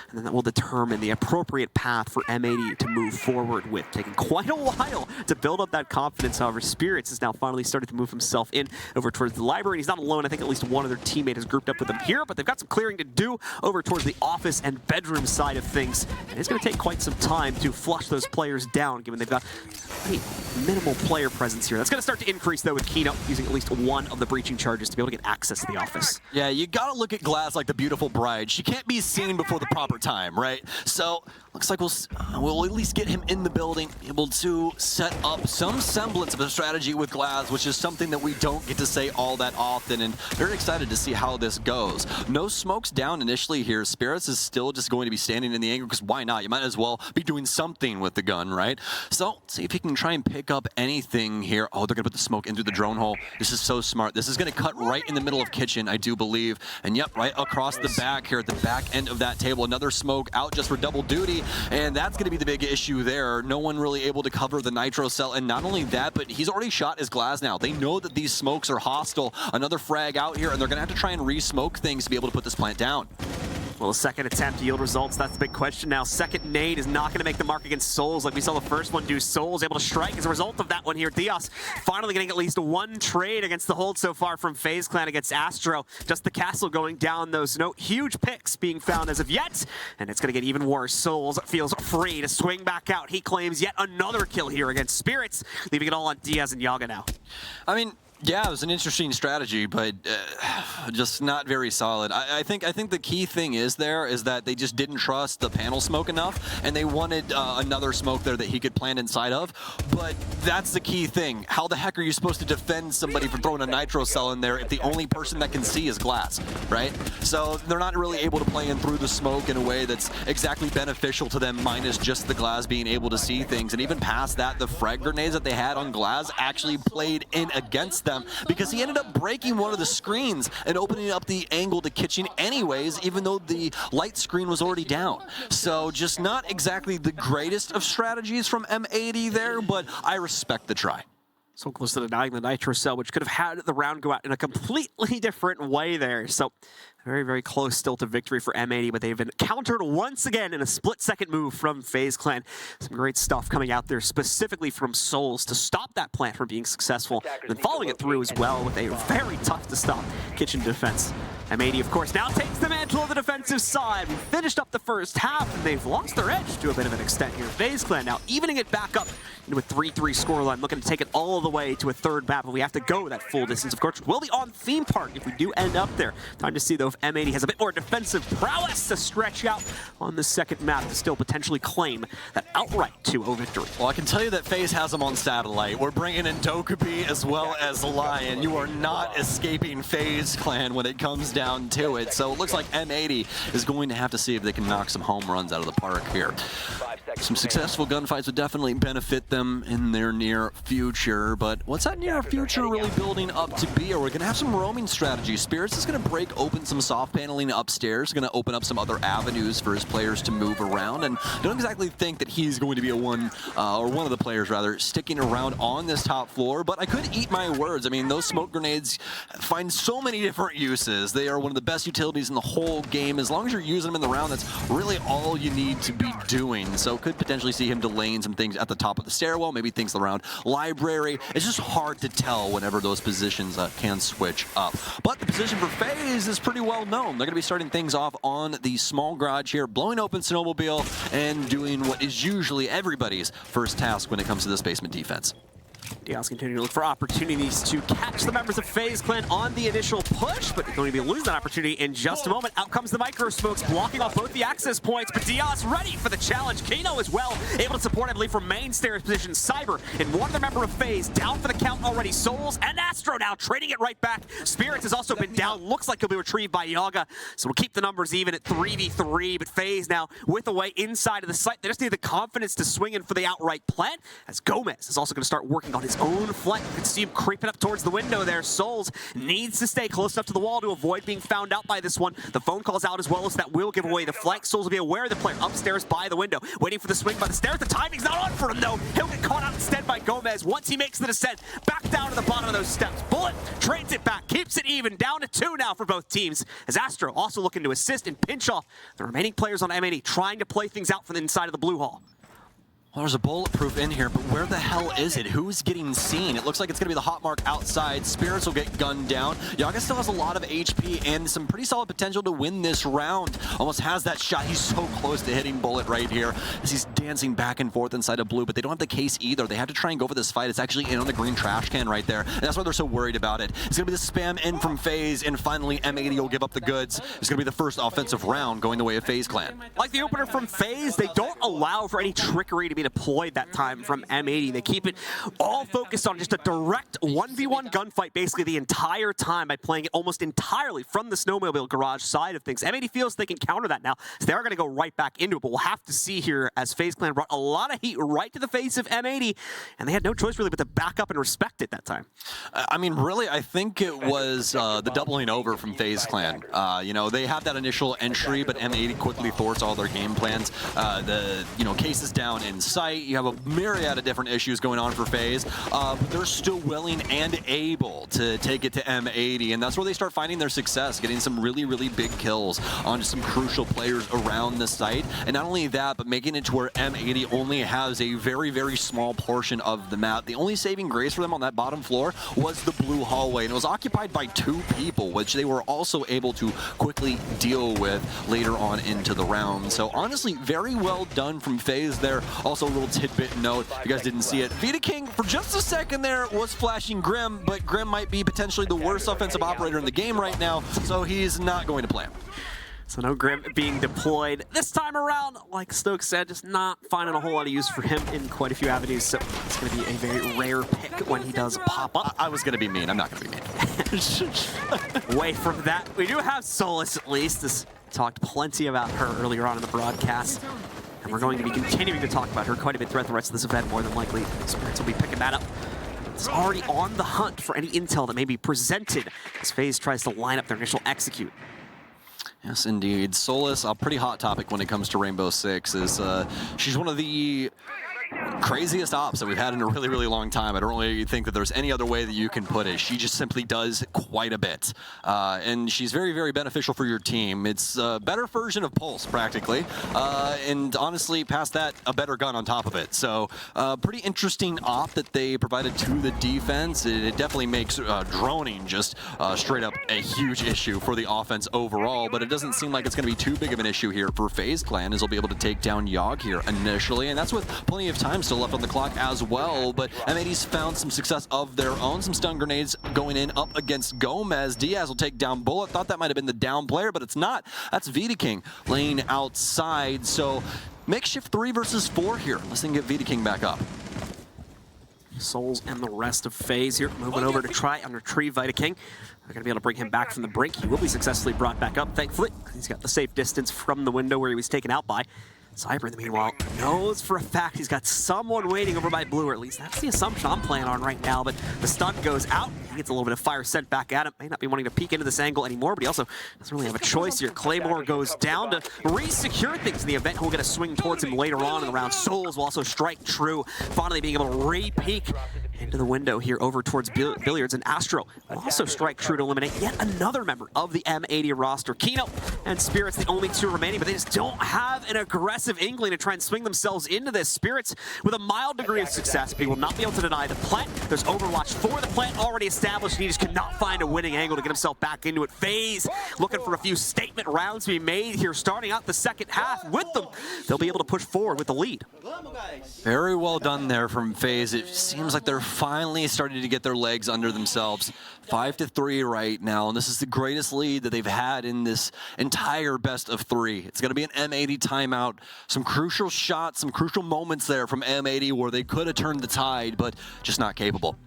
And then that will determine the appropriate path for M80 to move forward with. Taking quite a while to build up that confidence. However, Spirits has now finally started to move himself in over towards the library. He's not alone. I think at least one other teammate has grouped up with him here, but they've got some clearing to do over towards the office and bedroom side of things. And it's going to take quite some time to flush those players down, given they've got pretty minimal player presence here. That's going to start to increase, though, with Kino using at least one of the breaching charges to be able to get access to the office. Yeah, you got to look at Glaz like the beautiful bride. She can't be seen before the proper time, right? So looks like we'll at least get him in the building, able to set up some semblance of a strategy with Glaz, which is something that we don't get to say all that often, and very excited to see how this goes. No smokes down initially here. Spirits is still just going to be standing in the angle, because why not? You might as well be doing something with the gun, right? So see if he can try and pick up anything here. Oh, they're gonna put the smoke in through the drone hole. This is so smart. This is gonna cut right in the middle of kitchen, I do believe. And yep, right across the back here at the back end of that table. Another smoke out just for double duty, and that's going to be the big issue there. No one really able to cover the nitro cell, and not only that, but he's already shot his Glaz now. They know that these smokes are hostile. Another frag out here, and they're going to have to try and re-smoke things to be able to put this plant down. Well, a second attempt to yield results, that's the big question now. Second nade is not going to make the mark against Souls like we saw the first one do. Souls able to strike as a result of that one here. Diaz finally getting at least one trade against the hold so far from FaZe Clan against Astro. Just the castle going down, though, so no huge picks being found as of yet. And it's going to get even worse. Souls feels free to swing back out. He claims yet another kill here against Spirits, leaving it all on Diaz and Yaga now. I mean, yeah, it was an interesting strategy, but just not very solid. I think the key thing is that they just didn't trust the panel smoke enough, and they wanted another smoke there that he could plant inside of. But that's the key thing. How the heck are you supposed to defend somebody from throwing a nitro cell in there if the only person that can see is Glaz, right? So they're not really able to play in through the smoke in a way that's exactly beneficial to them, minus just the Glaz being able to see things. And even past that, the frag grenades that they had on Glaz actually played in against them because he ended up breaking one of the screens and opening up the angle to kitchen anyways, even though the light screen was already down. So just not exactly the greatest of strategies from M80 there, but I respect the try. So close to denying the Nitro Cell, which could have had the round go out in a completely different way there. So very, very close still to victory for M80, but they've been countered once again in a split-second move from FaZe Clan. Some great stuff coming out there, specifically from Souls, to stop that plant from being successful, and then following it through as well with a very tough-to-stop kitchen defense. M80, of course, now takes the mantle of the defensive side. We finished up the first half, and they've lost their edge to a bit of an extent here. FaZe Clan now evening it back up into a 3-3 scoreline, looking to take it all the way to a third map, but we have to go that full distance. Of course, we'll be on theme park if we do end up there. Time to see, though, if M80 has a bit more defensive prowess to stretch out on the second map to still potentially claim that outright 2-0 victory. Well, I can tell you that FaZe has them on satellite. We're bringing in Dokubi as well as Lion. You are not escaping FaZe Clan when it comes down to it. So it looks like M80 is going to have to see if they can knock some home runs out of the park here. Some successful gunfights would definitely benefit them in their near future, but what's that near future really building up to be? Are we going to have some roaming strategies? Spirits is going to break open some soft paneling upstairs, going to open up some other avenues for his players to move around, and don't exactly think that he's going to be one of the players rather, sticking around on this top floor, but I could eat my words. I mean, those smoke grenades find so many different uses. They are one of the best utilities in the whole game. As long as you're using them in the round, that's really all you need to be doing. So could potentially see him delaying some things at the top of the stairwell, maybe things around library. It's just hard to tell whenever those positions can switch up. But the position for FaZe is pretty well known. They're going to be starting things off on the small garage here, blowing open Snowmobile and doing what is usually everybody's first task when it comes to this basement defense. Diaz continuing to look for opportunities to catch the members of FaZe Clan on the initial push, but going to be losing that opportunity in just a moment. Out comes the micro smokes, blocking off both the access points, but Diaz ready for the challenge. Kano as well, able to support, I believe, from main stairs position. Cyber and one other member of FaZe down for the count already. Souls and Astro now trading it right back. Spirits has also been down. Looks like he'll be retrieved by Yaga, so we'll keep the numbers even at 3v3, but FaZe now with a way inside of the site. They just need the confidence to swing in for the outright plant, as Gomez is also going to start working on his own flank. You can see him creeping up towards the window there. Souls needs to stay close enough to the wall to avoid being found out by this one. The phone calls out as well, as that will give away the flank. Souls will be aware of the player upstairs by the window, waiting for the swing by the stairs. The timing's not on for him, though. He'll get caught out instead by Gomez once he makes the descent. Back down to the bottom of those steps. Bullet trades it back, keeps it even. Down to 2 now for both teams, as Astro also looking to assist and pinch off the remaining players on M80, trying to play things out from the inside of the blue hall. Well, there's a bulletproof in here, but where the hell is it? Who's getting seen? It looks like it's going to be the hot mark outside. Spirits will get gunned down. Yaga still has a lot of HP and some pretty solid potential to win this round. Almost has that shot. He's so close to hitting Bullet right here as he's dancing back and forth inside of blue, but they don't have the case either. They have to try and go for this fight. It's actually in on the green trash can right there, and that's why they're so worried about it. It's going to be the spam in from FaZe, and finally M80 will give up the goods. It's going to be the first offensive round going the way of FaZe Clan. Like the opener from FaZe, they don't allow for any trickery to be deployed that time from M80. They keep it all focused on just a direct 1v1 gunfight basically the entire time by playing it almost entirely from the snowmobile garage side of things. M80 feels they can counter that now, so they are going to go right back into it, but we'll have to see here as FaZe Clan brought a lot of heat right to the face of M80, and they had no choice really but to back up and respect it that time. I mean, really, I think it was the doubling over from FaZe Clan. You know, they have that initial entry, but M80 quickly thwarts all their game plans. Case is down in sight. You have a myriad of different issues going on for FaZe, but they're still willing and able to take it to M80, and that's where they start finding their success, getting some really, really big kills on some crucial players around the site. And not only that, but making it to where M80 only has a very, very small portion of the map. The only saving grace for them on that bottom floor was the blue hallway, and it was occupied by 2 people, which they were also able to quickly deal with later on into the round. So honestly, very well done from FaZe there. Also a little tidbit note, if you guys didn't see it, Vita King for just a second there was flashing Grim, but Grim might be potentially the worst offensive operator in the game right now, so he's not going to play him. So no Grim being deployed this time around. Like Stokes said, just not finding a whole lot of use for him in quite a few avenues. So it's going to be a very rare pick when he does pop up. I was going to be mean. I'm not going to be mean. Away from that, we do have Solus at least. This talked plenty about her earlier on in the broadcast. And we're going to be continuing to talk about her quite a bit throughout the rest of this event, more than likely. Spirits will be picking that up. is already on the hunt for any intel that may be presented as FaZe tries to line up their initial execute. Yes, indeed. Solus, a pretty hot topic when it comes to Rainbow Six, is she's one of the craziest ops that we've had in a really, really long time. I don't really think that there's any other way that you can put it. She just simply does quite a bit. And she's very, very beneficial for your team. It's a better version of Pulse, practically. And honestly, past that, a better gun on top of it. So, pretty interesting op that they provided to the defense. It definitely makes droning just straight up a huge issue for the offense overall, but it doesn't seem like it's going to be too big of an issue here for FaZe Clan, as they'll be able to take down Yogg here initially, and that's with plenty of time still left on the clock as well. But M80's found some success of their own. Some stun grenades going in up against Gomez. Diaz will take down Bullet. Thought that might have been the down player, but it's not. That's Vita King laying outside. So makeshift 3 versus 4 here. Let's then get Vita King back up. Souls and the rest of FaZe here moving over to try and retrieve Vita King. They're going to be able to bring him back from the brink. He will be successfully brought back up, thankfully. He's got the safe distance from the window where he was taken out by. Cyber, in the meanwhile, knows for a fact he's got someone waiting over by blue, or at least that's the assumption I'm playing on right now, but the stun goes out. He gets a little bit of fire sent back at him. May not be wanting to peek into this angle anymore, but he also doesn't really have a choice here. Claymore goes down to re-secure things in the event. He'll get a swing towards him later on in the round. Souls will also strike true, finally being able to re-peek into the window here over towards Billiards, and Astro will also strike true to eliminate yet another member of the M80 roster. Kino and Spirits, the only two remaining, but they just don't have an aggressive inkling to try and swing themselves into this. Spirits with a mild degree of success, but he will not be able to deny the plant. There's Overwatch for the plant already established, and he just cannot find a winning angle to get himself back into it. FaZe looking for a few statement rounds to be made here, starting out the second half with them. They'll be able to push forward with the lead. Very well done there from FaZe. It seems like they're finally starting to get their legs under themselves. 5-3 right now, and this is the greatest lead that they've had in this entire best of 3. It's going to be an M80 timeout. Some crucial shots, some crucial moments there from M80 where they could have turned the tide, but just not capable.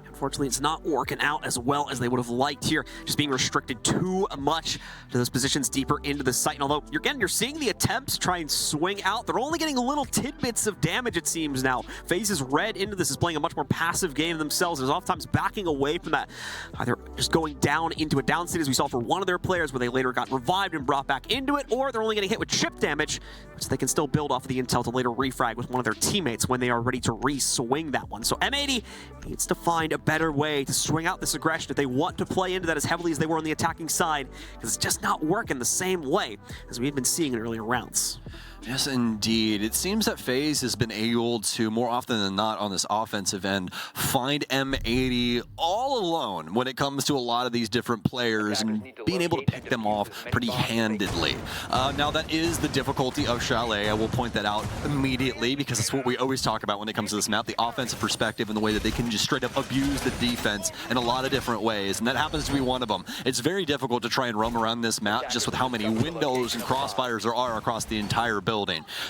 Unfortunately, it's not working out as well as they would have liked here, just being restricted too much to those positions deeper into the site. And although, you're seeing the attempts try and swing out, they're only getting little tidbits of damage, it seems now. FaZe is read into this as playing a much more passive game themselves. There's oftentimes backing away from that, either just going down into a down state, as we saw for one of their players, where they later got revived and brought back into it, or they're only getting hit with chip damage, which they can still build off of the intel to later refrag with one of their teammates when they are ready to re-swing that one. So M80 needs to find a better way to swing out this aggression if they want to play into that as heavily as they were on the attacking side, because it's just not working the same way as we had been seeing in earlier rounds. Yes, indeed. It seems that FaZe has been able to, more often than not on this offensive end, find M80 all alone when it comes to a lot of these different players and being able to pick them off pretty handedly. Now, that is the difficulty of Chalet. I will point that out immediately, because it's what we always talk about when it comes to this map, the offensive perspective and the way that they can just straight up abuse the defense in a lot of different ways, and that happens to be one of them. It's very difficult to try and roam around this map just with how many windows and crossfires there are across the entire building.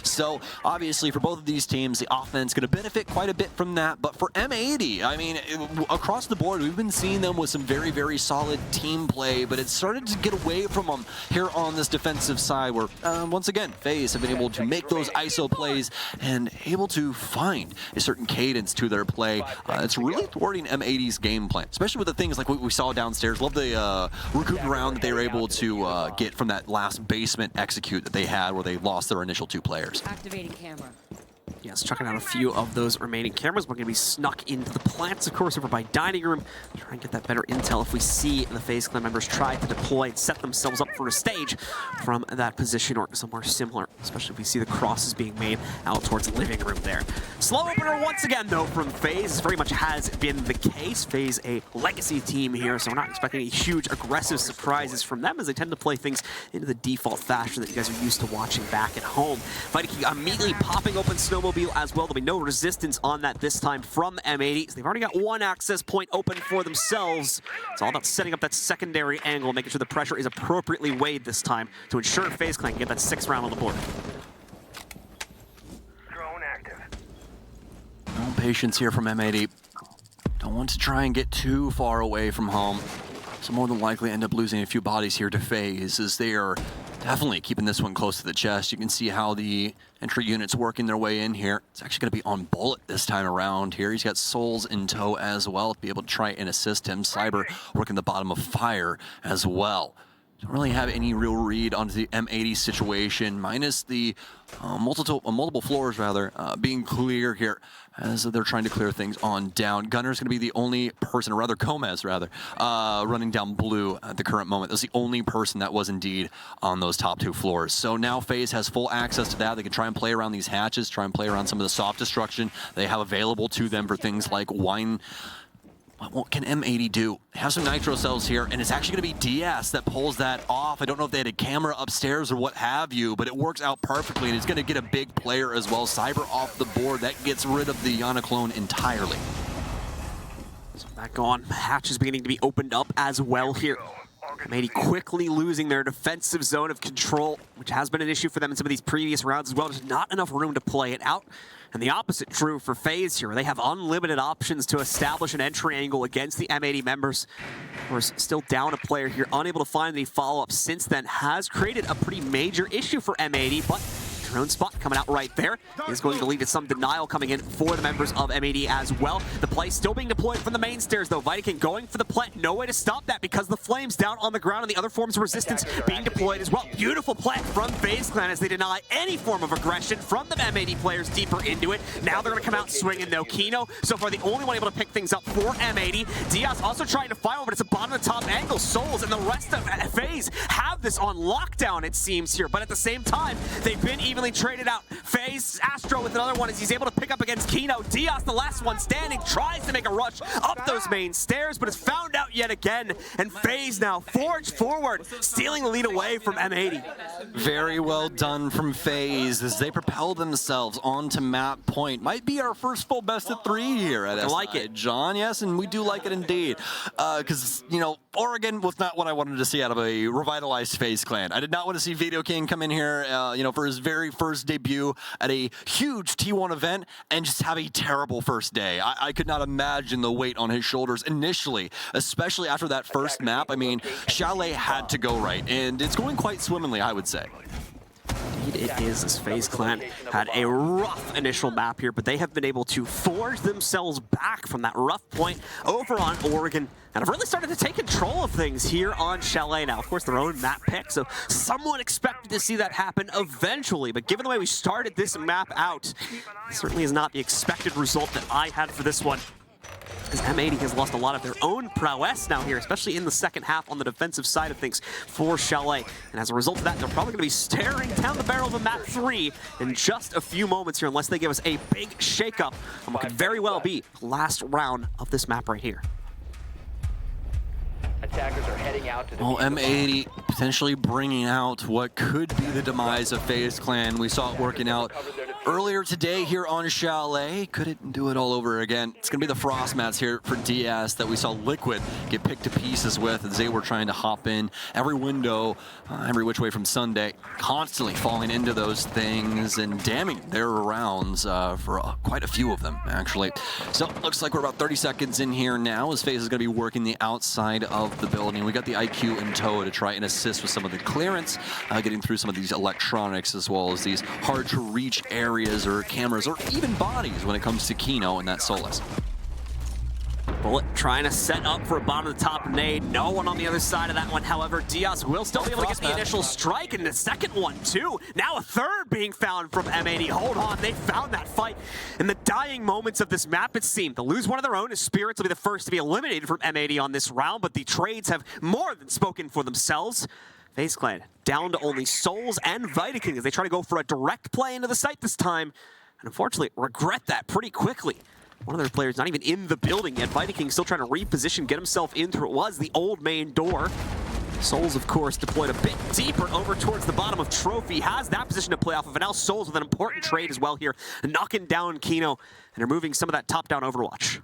So obviously for both of these teams, the offense going to benefit quite a bit from that. But for M80, I mean, across the board, we've been seeing them with some very, very solid team play, but it's started to get away from them here on this defensive side where, once again, FaZe have been able to make those ISO plays and able to find a certain cadence to their play. It's really thwarting M80's game plan, especially with the things like what we saw downstairs. Love the recoup round that they were able to get from that last basement execute that they had where they lost their initial 2 players. Activating camera. Yes, checking out a few of those remaining cameras. We're going to be snuck into the plants, of course, over by dining room. Try and get that better intel if we see the FaZe Clan members try to deploy and set themselves up for a stage from that position or somewhere similar, especially if we see the crosses being made out towards the living room there. Slow opener once again, though, from FaZe. This very much has been the case. FaZe, a legacy team here, so we're not expecting any huge aggressive surprises from them, as they tend to play things into the default fashion that you guys are used to watching back at home. Vita King immediately popping open Snowmobile as well. There'll be no resistance on that this time from M80. So they've already got one access point open for themselves. It's all about setting up that secondary angle, making sure the pressure is appropriately weighed this time to ensure FaZe Clan can get that 6th round on the board. Drone active. No patience here from M80. Don't want to try and get too far away from home. So more than likely end up losing a few bodies here to FaZe, as they are Definitely keeping this one close to the chest. You can see how the entry unit's working their way in here. It's actually going to be on bullet this time around here. He's got Souls in tow as well to be able to try and assist him. Cyber working the bottom of fire as well. Don't really have any real read onto the M80 situation, minus the multiple floors, rather, being clear here as they're trying to clear things on down. Gunner's going to be the only person, or rather Gomez, rather, running down blue at the current moment. That's the only person that was indeed on those top 2 floors. So now FaZe has full access to that. They can try and play around these hatches, try and play around some of the soft destruction they have available to them for things like wine. What can M80 do? They have some nitro cells here, and it's actually going to be DS that pulls that off. I don't know if they had a camera upstairs or what have you, but it works out perfectly, and it's going to get a big player as well. Cyber off the board. That gets rid of the Yana clone entirely. So back on. Hatch is beginning to be opened up as well here. M80 quickly losing their defensive zone of control, which has been an issue for them in some of these previous rounds as well. There's not enough room to play it out. And the opposite true for FaZe here, where they have unlimited options to establish an entry angle against the M80 members. Of course, still down a player here, unable to find any follow-up since then, has created a pretty major issue for M80, but drone spot coming out right there is going to lead to some denial coming in for the members of M80 as well. The play still being deployed from the main stairs though. Vitakin going for the plant. No way to stop that because the flames down on the ground and the other forms of resistance being deployed as well. Beautiful play from FaZe Clan as they deny any form of aggression from the M80 players deeper into it. Now they're going to come out swinging though. Kino, so far the only one able to pick things up for M80. Diaz also trying to fire one, but it's a bottom of the top angle. Souls and the rest of FaZe have this on lockdown, it seems here, but at the same time, they've been evenly traded out. FaZe, Astro with another one as he's able to pick up against Kino. Diaz, the last one standing, tries to make a rush up those main stairs, but is found out yet again. And FaZe now forged forward, stealing the lead away from M80. Very well done from FaZe as they propel themselves onto map point. Might be our first full best of 3 here at SI. I like it, John. Yes, and we do like it indeed. Because, you know, Oregon was not what I wanted to see out of a revitalized FaZe Clan. I did not want to see Video King come in here, you know, for his very first debut at a huge T1 event and just have a terrible first day. I could not imagine the weight on his shoulders initially, especially after that first map. I mean, Chalet had to go right, and it's going quite swimmingly, I would say. Indeed it is, as FaZe Clan had a rough initial map here, but they have been able to forge themselves back from that rough point over on Oregon and have really started to take control of things here on Chalet now. Of course, their own map pick, so someone expected to see that happen eventually, but given the way we started this map out, it certainly is not the expected result that I had for this one. As M80 has lost a lot of their own prowess now here, especially in the second half on the defensive side of things for Chalet. And as a result of that, they're probably going to be staring down the barrel of a map 3 in just a few moments here, unless they give us a big shakeup on what could very well be the last round of this map right here. Attackers are heading out to the M80 potentially bringing out what could be the demise of FaZe Clan. We saw it working out earlier today here on Chalet. Couldn't do it all over again. It's going to be the frost mats here for DS that we saw Liquid get picked to pieces with as they were trying to hop in every window, every which way from Sunday, constantly falling into those things and damning their rounds for quite a few of them, actually. So it looks like we're about 30 seconds in here now as FaZe is going to be working the outside of the building. We got the IQ in tow to try and assist with some of the clearance, getting through some of these electronics as well as these hard to reach areas or cameras or even bodies when it comes to Kino and that Solus. Bullet trying to set up for a bottom of the top nade. No one on the other side of that one. However, Diaz will still be able to get the initial strike, and the second one too. Now a third being found from M80. Hold on, they found that fight. In the dying moments of this map, it seemed to lose one of their own. His Spirits will be the first to be eliminated from M80 on this round, but the trades have more than spoken for themselves. FaZe Clan down to only Souls and Vitakin as they try to go for a direct play into the site this time, and unfortunately regret that pretty quickly. One of their players not even in the building yet. Vitakin still trying to reposition, get himself in through what was the old main door. Souls, of course, deployed a bit deeper over towards the bottom of Trophy. Has that position to play off of, and now Souls with an important trade as well here, knocking down Kino and removing some of that top-down overwatch.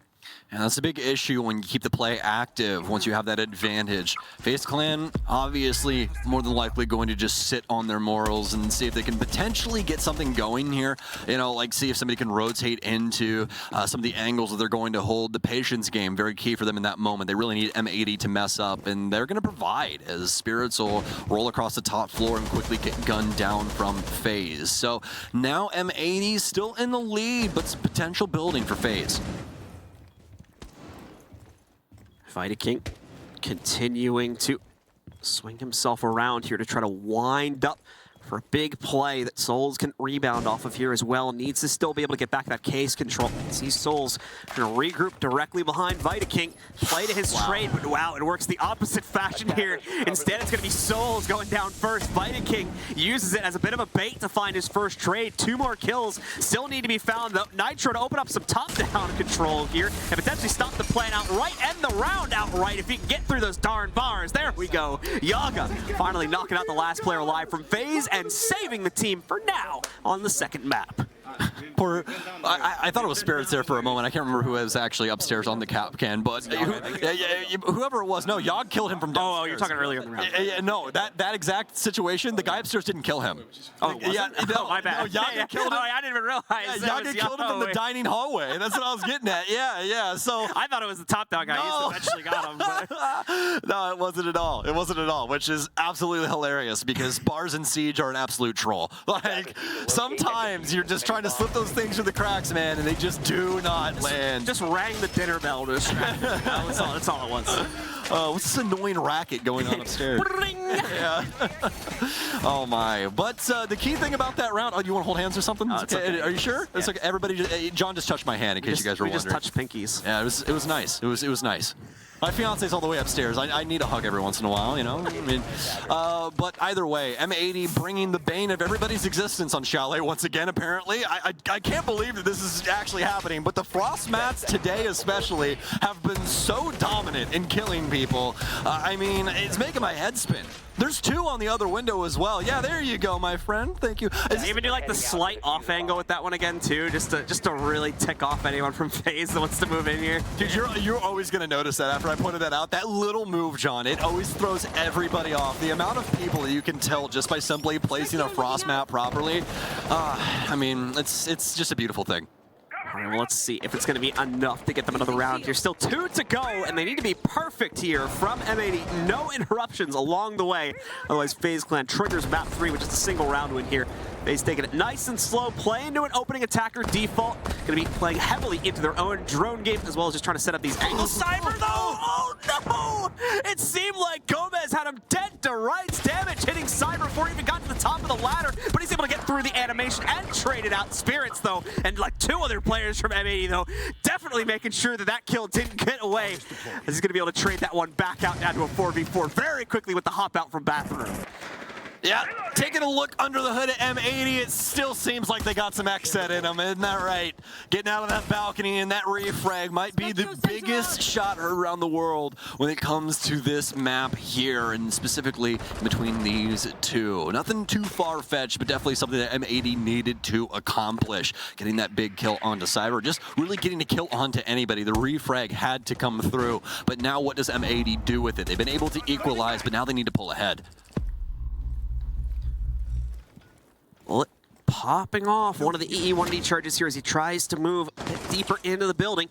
And that's a big issue when you keep the play active, once you have that advantage. FaZe Clan, obviously, more than likely going to just sit on their morals and see if they can potentially get something going here. You know, like see if somebody can rotate into some of the angles that they're going to hold. The patience game, very key for them in that moment. They really need M80 to mess up, and they're going to provide as Spirits will roll across the top floor and quickly get gunned down from FaZe. So now M80 still in the lead, but some potential building for FaZe. King continuing to swing himself around here to try to wind up for a big play that Souls can rebound off of here as well. Needs to still be able to get back that case control. See Souls going to regroup directly behind King. Play to his trade, but wow, it works the opposite fashion here. Instead, it's going to be Souls going down first. King uses it as a bit of a bait to find his first trade. 2 more kills still need to be found, though. Nitro to open up some top-down control here and potentially stop the plan outright, end the round outright if he can get through those darn bars. There we go. Yaga finally knocking out the last player alive from FaZe and saving the team for now on the second map. I thought it was Spirits there for a moment. I can't remember who was actually upstairs on the cap can, but whoever it was, no, Yog killed him from downstairs. Oh, you're talking earlier in the round. No, that exact situation, the guy upstairs didn't kill him. Oh, no, my bad. No, Yog killed him. Oh, I didn't even realize. Yog killed him from the dining hallway. That's what I was getting at. Yeah. So I thought it was the top-down guy. No. He eventually got him. But. No, it wasn't at all. It wasn't at all, which is absolutely hilarious because bars and Siege are an absolute troll. Like, sometimes you're just trying to slip those things through the cracks, man, and they just do not land. Just rang the dinner bell to distract me. That's all it was. What's this annoying racket going on upstairs? Yeah. Oh my. But the key thing about that round, you want to hold hands or something? Okay. Are you sure? Yeah. It's like everybody, John just touched my hand in case you guys were wondering. We just touched pinkies. Yeah, it was nice. It was nice. My fiance's all the way upstairs. I need a hug every once in a while, you know? I mean, but either way, M80 bringing the bane of everybody's existence on Chalet once again, apparently. I can't believe that this is actually happening, but the Frost Mats today especially have been so dominant in killing people. I mean, it's making my head spin. There's 2 on the other window as well. Yeah, there you go, my friend. Thank you. I even do like the slight off angle with that one again too, just to really tick off anyone from FaZe that wants to move in here. Dude, you're always gonna notice that after I pointed that out. That little move, John, it always throws everybody off. The amount of people that you can tell just by simply placing a Frost map properly. I mean, it's just a beautiful thing. All right, well, let's see if it's going to be enough to get them another round here. Still 2 to go, and they need to be perfect here from M80. No interruptions along the way. Otherwise, FaZe Clan triggers map 3, which is a single round win here. FaZe taking it nice and slow, playing to an opening attacker default. Going to be playing heavily into their own drone game, as well as just trying to set up these angles. Cyber, though! Oh, no! It seemed like Gomez had him dead to rights. Damage hitting Cyber before he even got to the top of the ladder, but he's able to get through the animation and trade it out. Spirits, though, and like 2 other players from M80, though, definitely making sure that that kill didn't get away. As he's going to be able to trade that one back out down to a 4v4 very quickly with the hop out from bathroom. Yeah, taking a look under the hood at M80, it still seems like they got some X-Set in them, isn't that right? Getting out of that balcony and that refrag might be the biggest shot heard around the world when it comes to this map here, and specifically between these 2. Nothing too far-fetched, but definitely something that M80 needed to accomplish. Getting that big kill onto Cyber, just really getting a kill onto anybody. The refrag had to come through, but now what does M80 do with it? They've been able to equalize, but now they need to pull ahead. Popping off one of the EE1D charges here as he tries to move a bit deeper into the building.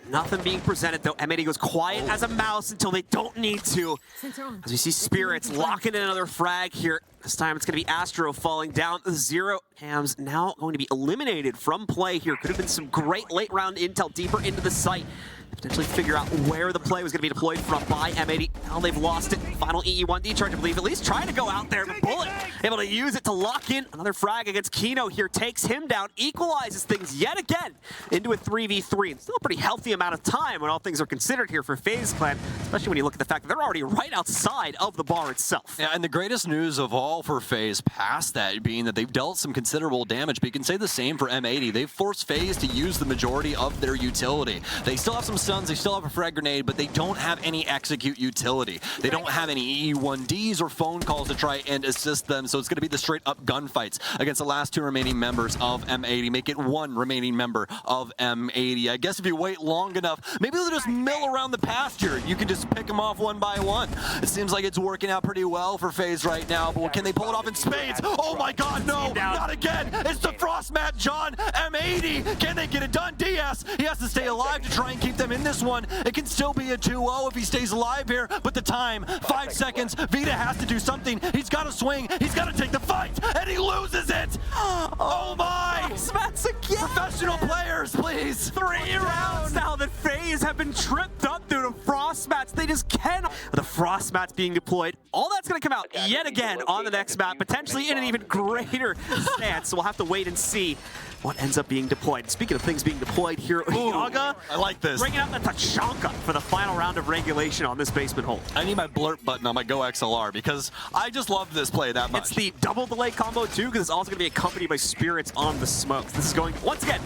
Nothing being presented, though. M80 goes quiet as a mouse until they don't need to. As we see Spirits locking in another frag here. This time it's going to be Astro falling down. 0 Hams now going to be eliminated from play here. Could have been some great late round intel deeper into the site. Potentially figure out where the play was going to be deployed from by M80. Now they've lost it. Final EE1D charge, I believe. At least trying to go out there, but Bullet able to use it to lock in. Another frag against Kino here takes him down, equalizes things yet again into a 3v3. It's still a pretty healthy amount of time when all things are considered here for FaZe Clan, especially when you look at the fact that they're already right outside of the bar itself. Yeah, and the greatest news of all for FaZe, past that being that they've dealt some considerable damage, but you can say the same for M80. They've forced FaZe to use the majority of their utility. They still have some stuns, they still have a frag grenade, but they don't have any execute utility. They don't have any E1Ds or phone calls to try and assist them, so it's going to be the straight-up gunfights against the last two remaining members of M80. Make it one remaining member of M80. I guess if you wait long enough, maybe they'll just mill around the pasture. You can just pick them off one by one. It seems like it's working out pretty well for FaZe right now, but can they pull it off in spades? Oh my god, no! Not again! It's the Frost Mat John! M80! Can they get it done? DS! He has to stay alive to try and keep them in this one. It can still be a 2-0 if he stays alive here, but the time, 5 seconds. Vita has to do something. He's got to swing. He's got to take the fight, and he loses it! Oh my! Smats again! Professional players, please! 3 rounds now that FaZe have been tripped up through the Frost Mats. They just cannot. The Frost Mats being deployed. All that's going to come out yet again on the next map, potentially in an even greater stance. So we'll have to wait and see what ends up being deployed. Speaking of things being deployed here, Yaga, I like this. Bringing out the Tachanka for the final round of regulation on this basement hold. I need my blurt button on my Go XLR because I just love this play that much. It's the double delay combo too, because it's also going to be accompanied by spirits on the smokes. This is going, once again,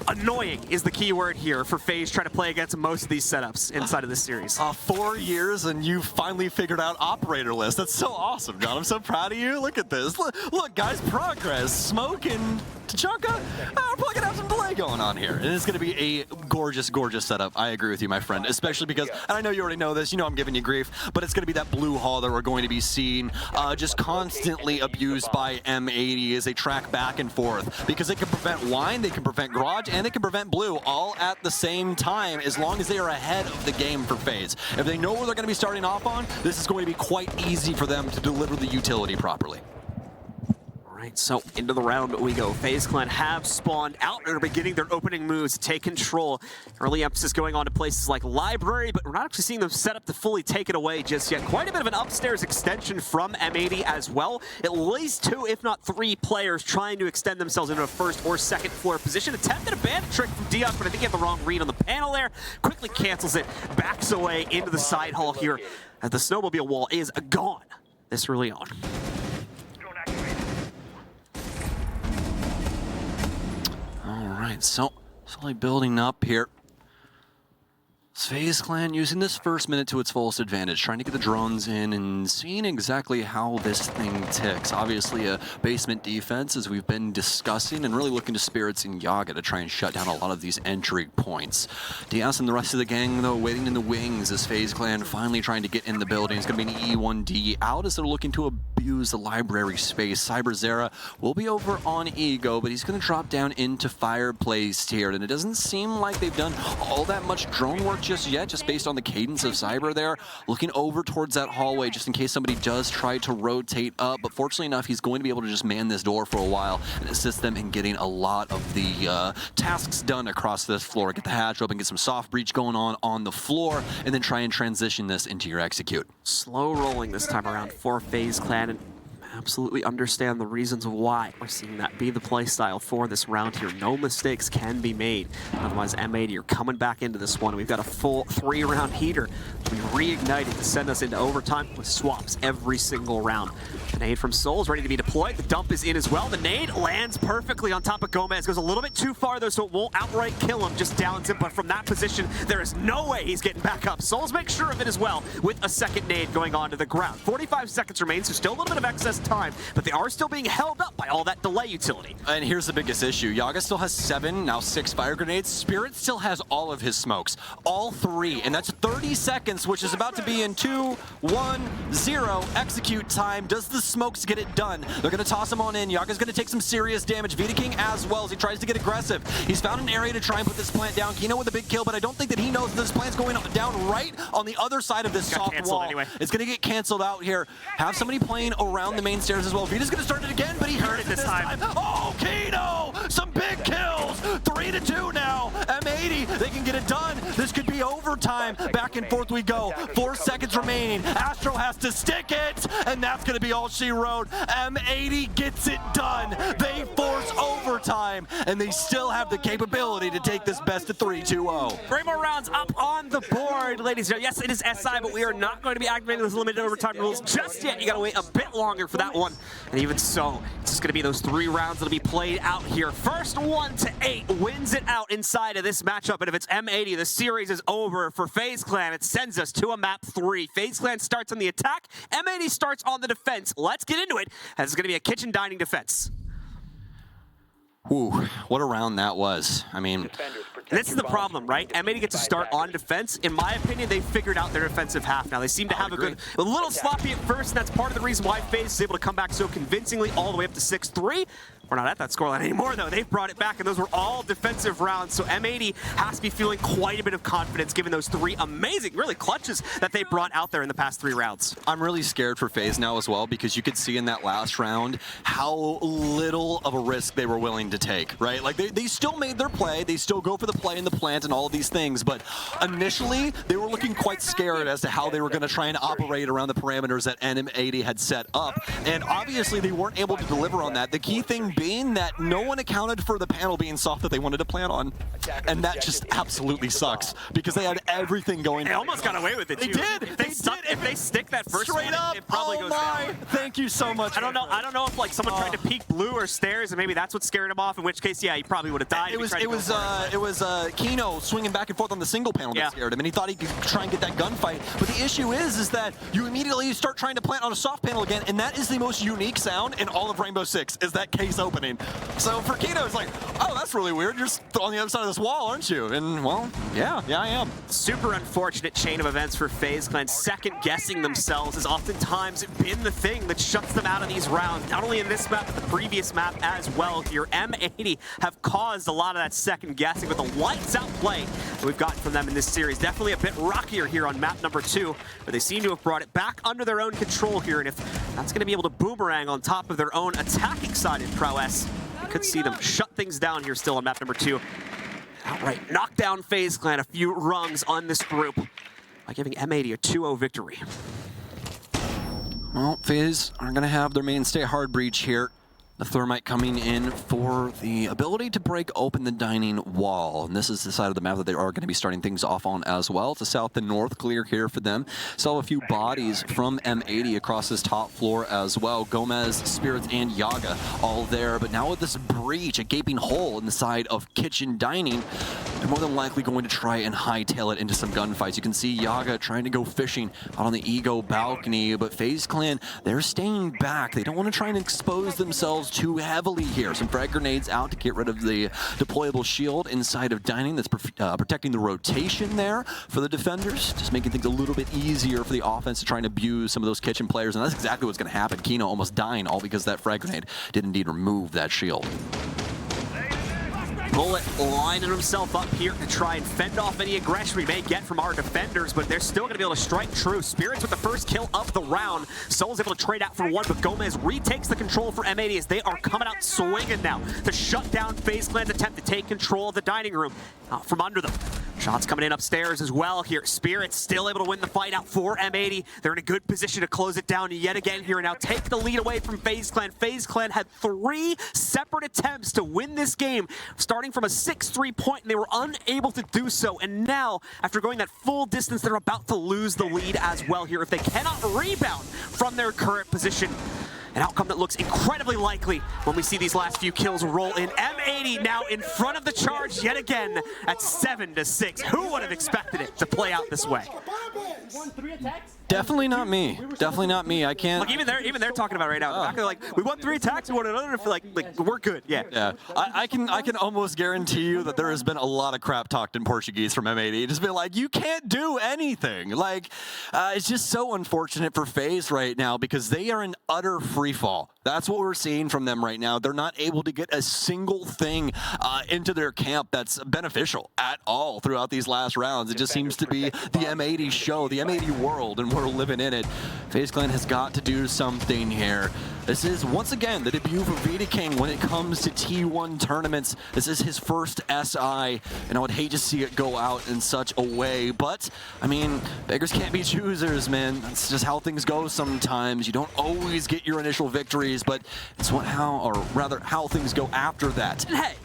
annoying is the key word here for FaZe trying to play against most of these setups inside of this series. 4 years and you finally figured out operator list. That's so awesome, John. I'm so proud of you. Look at this. Look guys, progress. Smoke and Tachanka, we're probably gonna have some delay going on here. And it's gonna be a gorgeous, gorgeous setup. I agree with you, my friend, especially because, and I know you already know this, you know I'm giving you grief, but it's gonna be that blue hall that we're going to be seeing just constantly abused by M80 as they track back and forth, because they can prevent wine, they can prevent garage, and they can prevent blue all at the same time as long as they are ahead of the game for FaZe. If they know where they're gonna be starting off on, this is going to be quite easy for them to deliver the utility properly. Right, so into the round we go. FaZe Clan have spawned out and are beginning their opening moves to take control. Early emphasis going on to places like Library, but we're not actually seeing them set up to fully take it away just yet. Quite a bit of an upstairs extension from M80 as well. At least 2, if not 3 players trying to extend themselves into a first or second floor position. Attempted a bandit trick from Diaz, but I think he had the wrong read on the panel there. Quickly cancels it, backs away into the side hall here as the snowmobile wall is gone this early on. Alright, so slowly building up here. FaZe Clan using this first minute to its fullest advantage, trying to get the drones in and seeing exactly how this thing ticks. Obviously a basement defense, as we've been discussing, and really looking to Spirits and Yaga to try and shut down a lot of these entry points. Diaz and the rest of the gang, though, waiting in the wings as FaZe Clan finally trying to get in the building. It's going to be an E1D out as they're looking to abuse the library space. Cyberzera will be over on Ego, but he's going to drop down into Fireplace here, and it doesn't seem like they've done all that much drone work just yet, just based on the cadence of Cyber there. Looking over towards that hallway just in case somebody does try to rotate up, but fortunately enough, he's going to be able to just man this door for a while and assist them in getting a lot of the tasks done across this floor. Get the hatch open, get some soft breach going on the floor, and then try and transition this into your execute. Slow rolling this time around for FaZe Clan, and absolutely understand the reasons why we're seeing that be the play style for this round here. No mistakes can be made. Otherwise, M80 are coming back into this one. We've got a full 3-round heater to be reignited to send us into overtime with swaps every single round. The nade from Soul is ready to be deployed. The dump is in as well. The nade lands perfectly on top of Gomez. Goes a little bit too far, though, so it won't outright kill him, just downs him. But from that position, there is no way he's getting back up. Souls makes sure of it as well with a second nade going onto the ground. 45 seconds remain, so still a little bit of excess time, but they are still being held up by all that delay utility. And here's the biggest issue. Yaga still has 7, now 6 fire grenades. Spirit still has all of his smokes. All 3, and that's 30 seconds, which is about to be in 2, 1, 0 execute time. Does the smokes get it done? They're going to toss him on in. Yaga's going to take some serious damage. Vita King as well as he tries to get aggressive. He's found an area to try and put this plant down. Kino with a big kill, but I don't think that he knows that this plant's going down right on the other side of this soft wall. Anyway. It's going to get canceled out here. Have somebody playing around the main stairs as well. Vita's going to start it again, but he heard it this time. Oh, Kino! Some big kills! 3-2 now. M80, they can get it done. This could be overtime. Back and forth we go. 4 seconds remaining. Astro has to stick it, and that's going to be all she wrote. M80 gets it done. They force overtime, and they still have the capability to take this best of 3-2-0. 3 more rounds up on the board, ladies and gentlemen. Yes, it is SI, but we are not going to be activating those limited overtime rules just yet. You got to wait a bit longer for that one. And even so, it's a just going to be those 3 rounds that'll be played out here. First 1 to 8 wins it out inside of this matchup, and if it's M80, the series is over for FaZe Clan. It sends us to a map 3. FaZe Clan starts on the attack, M80 starts on the defense. Let's get into it, as it's going to be a kitchen dining defense. Ooh, what a round that was. I mean, this is the problem, right? M80 gets to start on defense. In my opinion, they figured out their defensive half now. They seem to have a little sloppy at first, and that's part of the reason why FaZe is able to come back so convincingly all the way up to 6-3. We're not at that scoreline anymore, though. They've brought it back, and those were all defensive rounds, so M80 has to be feeling quite a bit of confidence given those 3 amazing, really clutches that they brought out there in the past 3 rounds. I'm really scared for FaZe now as well, because you could see in that last round how little of a risk they were willing to take, right? Like, they still made their play. They still go for the play in the plant and all of these things, but initially, they were looking quite scared as to how they were going to try and operate around the parameters that M80 had set up, and obviously, they weren't able to deliver on that. The key thing being that no one accounted for the panel being soft that they wanted to plant on. And that just absolutely sucks because they had everything going. They almost got away with it, too. They did. If they stick that first straight one, up, it probably goes down. Thank you so much. I don't know if like someone tried to peek blue or stairs and maybe that's what scared him off, in which case, yeah, he probably would have died. It was Kino swinging back and forth on the single panel that scared him, and he thought he could try and get that gunfight. But the issue is that you immediately start trying to plant on a soft panel again, and that is the most unique sound in all of Rainbow Six, is that case opening. So for Kino, it's like, oh, that's really weird. You're just on the other side of this wall, aren't you? And, well, yeah, I am. Super unfortunate chain of events for FaZe Clan. Second-guessing themselves has oftentimes been the thing that shuts them out of these rounds. Not only in this map, but the previous map as well here. M80 have caused a lot of that second-guessing with the lights-out play that we've gotten from them in this series. Definitely a bit rockier here on map number 2, but they seem to have brought it back under their own control here, and if that's going to be able to boomerang on top of their own attacking side in prowess, could see them shut things down here still on map number 2. Outright knock down FaZe Clan a few rungs on this group by giving M80 a 2-0 victory. Well, FaZe are going to have their mainstay hard breach here. The Thermite coming in for the ability to break open the dining wall. And this is the side of the map that they are going to be starting things off on as well. It's a south and north clear here for them. Still have a few bodies from M80 across this top floor as well. Gomez, Spirits, and Yaga all there. But now with this breach, a gaping hole in the side of kitchen dining, they're more than likely going to try and hightail it into some gunfights. You can see Yaga trying to go fishing out on the Ego balcony, but FaZe Clan, they're staying back. They don't want to try and expose themselves too heavily here. Some frag grenades out to get rid of the deployable shield inside of dining that's protecting the rotation there for the defenders, just making things a little bit easier for the offense to try and abuse some of those kitchen players, and that's exactly what's going to happen. Kino almost dying all because that frag grenade did indeed remove that shield. Bullet lining himself up here to try and fend off any aggression we may get from our defenders, but they're still going to be able to strike true. Spirits with the first kill of the round. Soul's able to trade out for 1, but Gomez retakes the control for M80 as they are coming out swinging now to shut down FaZe Clan's attempt to take control of the dining room from under them. Shots coming in upstairs as well here. Spirits still able to win the fight out for M80. They're in a good position to close it down yet again here and now take the lead away from FaZe Clan. FaZe Clan had 3 separate attempts to win this game, starting from a 6-3 point, and they were unable to do so. And now, after going that full distance, they're about to lose the lead as well here if they cannot rebound from their current position. An outcome that looks incredibly likely when we see these last few kills roll in. M80 now in front of the charge yet again at 7-6. Who would have expected it to play out this way? Definitely not me. Definitely not me. I can't. Like even they're talking about it right now. They're like, we won 3 attacks, we won another. Like we're good. Yeah. Yeah. I can almost guarantee you that there has been a lot of crap talked in Portuguese from M80. Just been like, you can't do anything. Like, it's just so unfortunate for FaZe right now because they are in utter free fall. That's what we're seeing from them right now. They're not able to get a single thing into their camp that's beneficial at all throughout these last rounds. It just seems to be the M80 show, the M80 world, and we're living in it. FaZe Clan has got to do something here. This is, once again, the debut for Vita King when it comes to T1 tournaments. This is his first SI, and I would hate to see it go out in such a way. But, I mean, beggars can't be choosers, man. That's just how things go sometimes. You don't always get your initial victories, but it's how things go after that. Hey,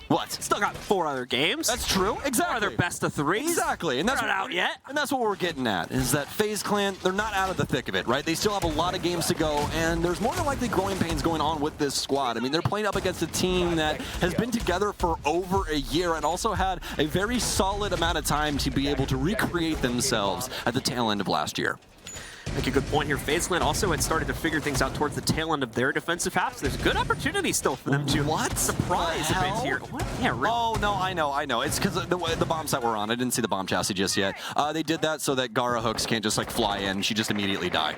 What? Still got 4 other games. That's true. Exactly. They're best of 3s. Exactly. And that's not out yet. And that's what we're getting at, is that FaZe Clan, they're not out of the thick of it, right? They still have a lot of games to go, and there's more than likely growing pains going on with this squad. I mean, they're playing up against a team that has been together for over a year and also had a very solid amount of time to be able to recreate themselves at the tail end of last year. Make a good point here. FaZe Clan also had started to figure things out towards the tail end of their defensive half, so there's a good opportunity still for them to surprise a bit here. What? Yeah, really? Oh, no, I know. It's because the bomb site we're on. I didn't see the bomb chassis just yet. They did that so that Gara hooks can't just like fly in. She just immediately die.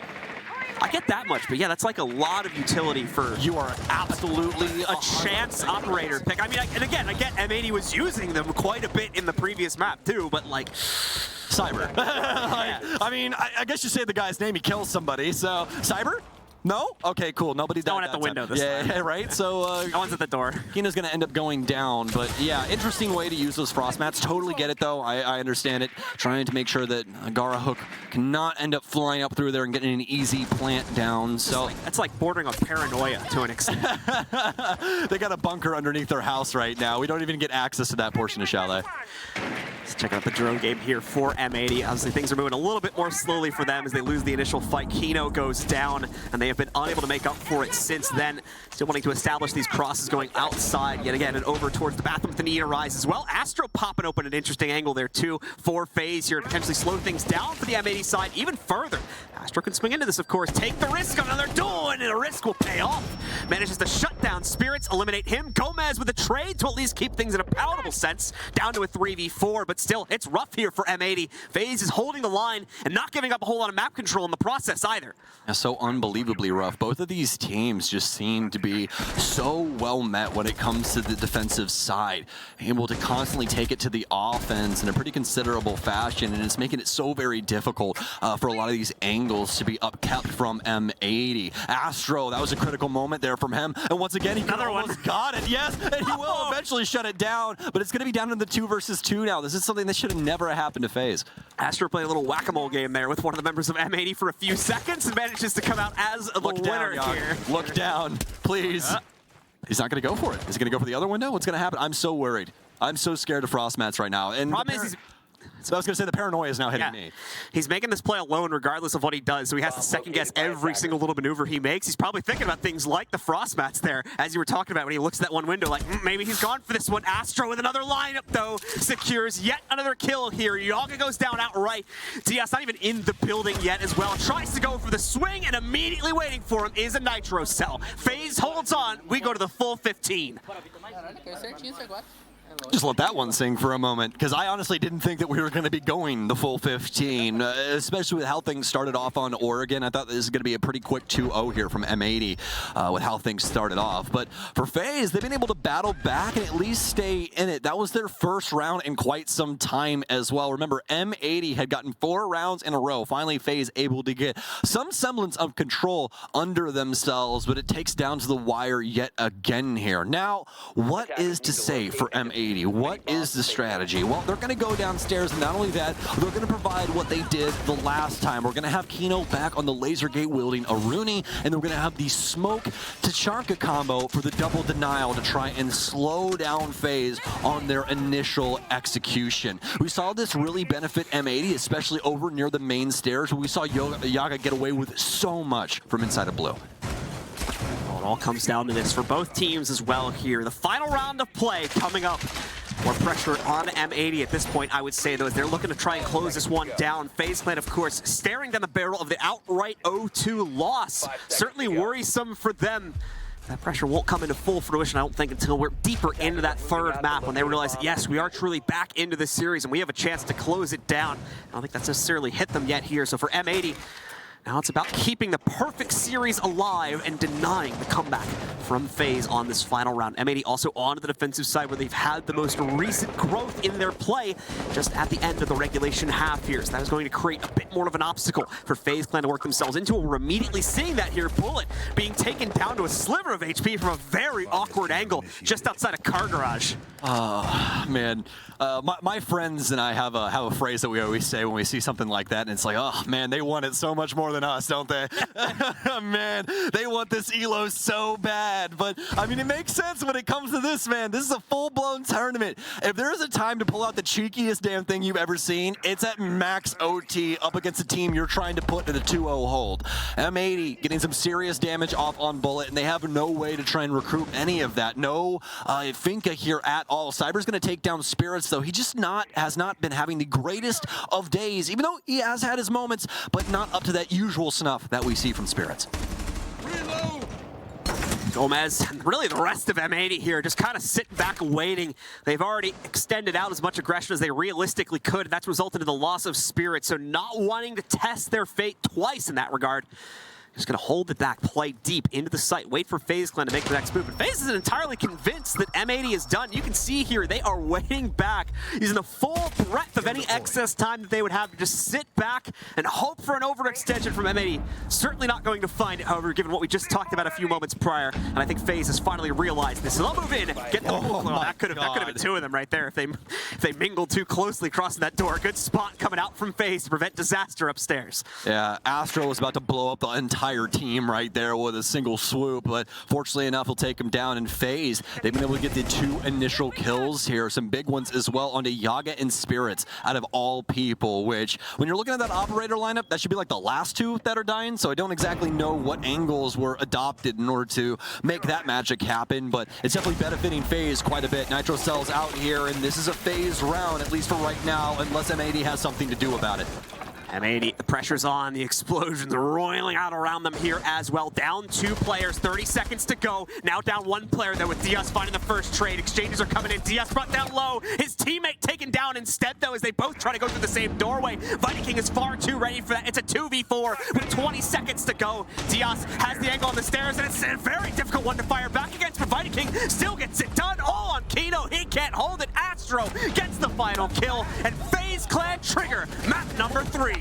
I get that much, but yeah, that's like a lot of utility for you are absolutely a chance operator pick. I mean, and again, I get M80 was using them quite a bit in the previous map too, but like Cyber. I mean, I guess you say the guy's name, he kills somebody, so Cyber? No? Okay, cool. Nobody's no one at the window this time. Yeah, right? So, no one's at the door. Kino's going to end up going down, but yeah, interesting way to use those frost mats. Totally get it, though. I understand it. Trying to make sure that Gara Hook cannot end up flying up through there and getting an easy plant down. So that's like bordering on paranoia to an extent. They got a bunker underneath their house right now. We don't even get access to that portion of Chalet. Let's check out the drone game here for M80. Obviously, things are moving a little bit more slowly for them as they lose the initial fight. Kino goes down, and they have been unable to make up for it since then. Still wanting to establish these crosses going outside yet again and over towards the bathroom with the knee to rise as well. Astro popping open an interesting angle there too for FaZe here to potentially slow things down for the M80 side even further. Astro can swing into this, of course, take the risk on another duel, and the risk will pay off. Manages to shut down Spirits, eliminate him. Gomez with a trade to at least keep things in a palatable sense, down to a 3v4, but still, it's rough here for M80. FaZe is holding the line and not giving up a whole lot of map control in the process either. Yeah, so unbelievably rough. Both of these teams just seem to be so well met when it comes to the defensive side, able to constantly take it to the offense in a pretty considerable fashion, and it's making it so very difficult for a lot of these angles to be upkept from M80. Astro, that was a critical moment there from him, and once again, he almost got it, yes, and he will eventually shut it down, but it's going to be down to the 2 versus 2 now. This is something that should have never happened to FaZe. Astro played a little whack-a-mole game there with one of the members of M80 for a few seconds and manages to come out as the winner here. Look down, please. He's not going to go for it. Is he going to go for the other window? What's going to happen? I'm so worried. I'm so scared of frost mats right now. And problem is so I was going to say the paranoia is now hitting me. He's making this play alone regardless of what he does, so he has to second guess every single little maneuver he makes. He's probably thinking about things like the frost mats there, as you were talking about when he looks at that one window like, maybe he's gone for this one. Astro with another lineup, though, secures yet another kill here. Yaga goes down outright. Diaz not even in the building yet as well. Tries to go for the swing, and immediately waiting for him is a nitro cell. FaZe holds on. We go to the full 15. Just let that one sing for a moment, because I honestly didn't think that we were going to be going the full 15, especially with how things started off on Oregon. I thought this was going to be a pretty quick 2-0 here from M80 with how things started off. But for FaZe, they've been able to battle back and at least stay in it. That was their first round in quite some time as well. Remember, M80 had gotten 4 rounds in a row. Finally, FaZe able to get some semblance of control under themselves, but it takes down to the wire yet again here. Now, what is to say for M80? What is the strategy? Well, they're going to go downstairs, and not only that, they're going to provide what they did the last time. We're going to have Kino back on the laser gate wielding Aruni, and then we're going to have the smoke Tachanka combo for the double denial to try and slow down FaZe on their initial execution. We saw this really benefit M80, especially over near the main stairs, where we saw Yaga get away with so much from inside of blue. It all comes down to this for both teams as well here. The final round of play coming up. More pressure on M80 at this point, I would say, though, as they're looking to try and close this one down. FaZe Clan, of course, staring down the barrel of the outright 0-2 loss. Certainly worrisome for them. That pressure won't come into full fruition, I don't think, until we're deeper into that third map when they realize, yes, we are truly back into this series and we have a chance to close it down. I don't think that's necessarily hit them yet here. So for M80, now it's about keeping the perfect series alive and denying the comeback from FaZe on this final round. M80 also on the defensive side where they've had the most recent growth in their play just at the end of the regulation half here. So that is going to create a bit more of an obstacle for FaZe Clan to work themselves into. We're immediately seeing that here. Bullet being taken down to a sliver of HP from a very awkward angle just outside a car garage. Oh, man. My friends and I have a phrase that we always say when we see something like that, and it's like, oh, man, they want it so much more than than us, don't they? Man, they want this elo so bad. But, I mean, it makes sense when it comes to this, man. This is a full-blown tournament. If there is a time to pull out the cheekiest damn thing you've ever seen, it's at max OT up against a team you're trying to put in a 2-0 hold. M80 getting some serious damage off on Bullet, and they have no way to try and recruit any of that. No Finka here at all. Cyber's going to take down Spirits, though. He just has not been having the greatest of days, even though he has had his moments, but not up to that usual snuff that we see from Spirits. Reload. Gomez, and really the rest of M80 here, just kind of sitting back and waiting. They've already extended out as much aggression as they realistically could, and that's resulted in the loss of Spirit, so not wanting to test their fate twice in that regard. Just going to hold it back, play deep into the site, wait for FaZe Clan to make the next move. But FaZe isn't entirely convinced that M80 is done. You can see here, they are waiting back, using the full breadth of any excess time that they would have to just sit back and hope for an overextension from M80. Certainly not going to find it, however, given what we just talked about a few moments prior. And I think FaZe has finally realized this. So they'll move in, get the that could have been two of them right there if they mingled too closely crossing that door. Good spot coming out from FaZe to prevent disaster upstairs. Yeah, Astro was about to blow up the entire team right there with a single swoop, but fortunately enough, he'll take him down in FaZe. They've been able to get the 2 initial kills here, some big ones as well onto Yaga and Spirits out of all people, which when you're looking at that operator lineup, that should be like the last 2 that are dying, so I don't exactly know what angles were adopted in order to make that magic happen, but it's definitely benefiting FaZe quite a bit. Nitro Cell's out here, and this is a FaZe round, at least for right now, unless M80 has something to do about it. M80, the pressure's on, the explosions are roiling out around them here as well. Down 2 players, 30 seconds to go. Now down 1 player though with Diaz finding the first trade. Exchanges are coming in. Diaz brought down low. His teammate taken down instead though as they both try to go through the same doorway. Viking is far too ready for that. It's a 2v4 with 20 seconds to go. Diaz has the angle on the stairs and it's a very difficult one to fire back against, but Viking still gets it done. All on Kino. He can't hold it. Astro gets the final kill and FaZe Clan trigger map number 3.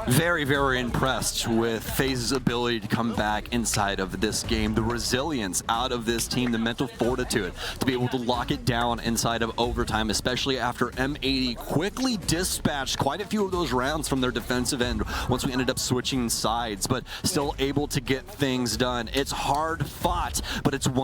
Very, very impressed with FaZe's ability to come back inside of this game. The resilience out of this team, the mental fortitude to be able to lock it down inside of overtime, especially after M80 quickly dispatched quite a few of those rounds from their defensive end once we ended up switching sides, but still able to get things done. It's hard fought, but it's one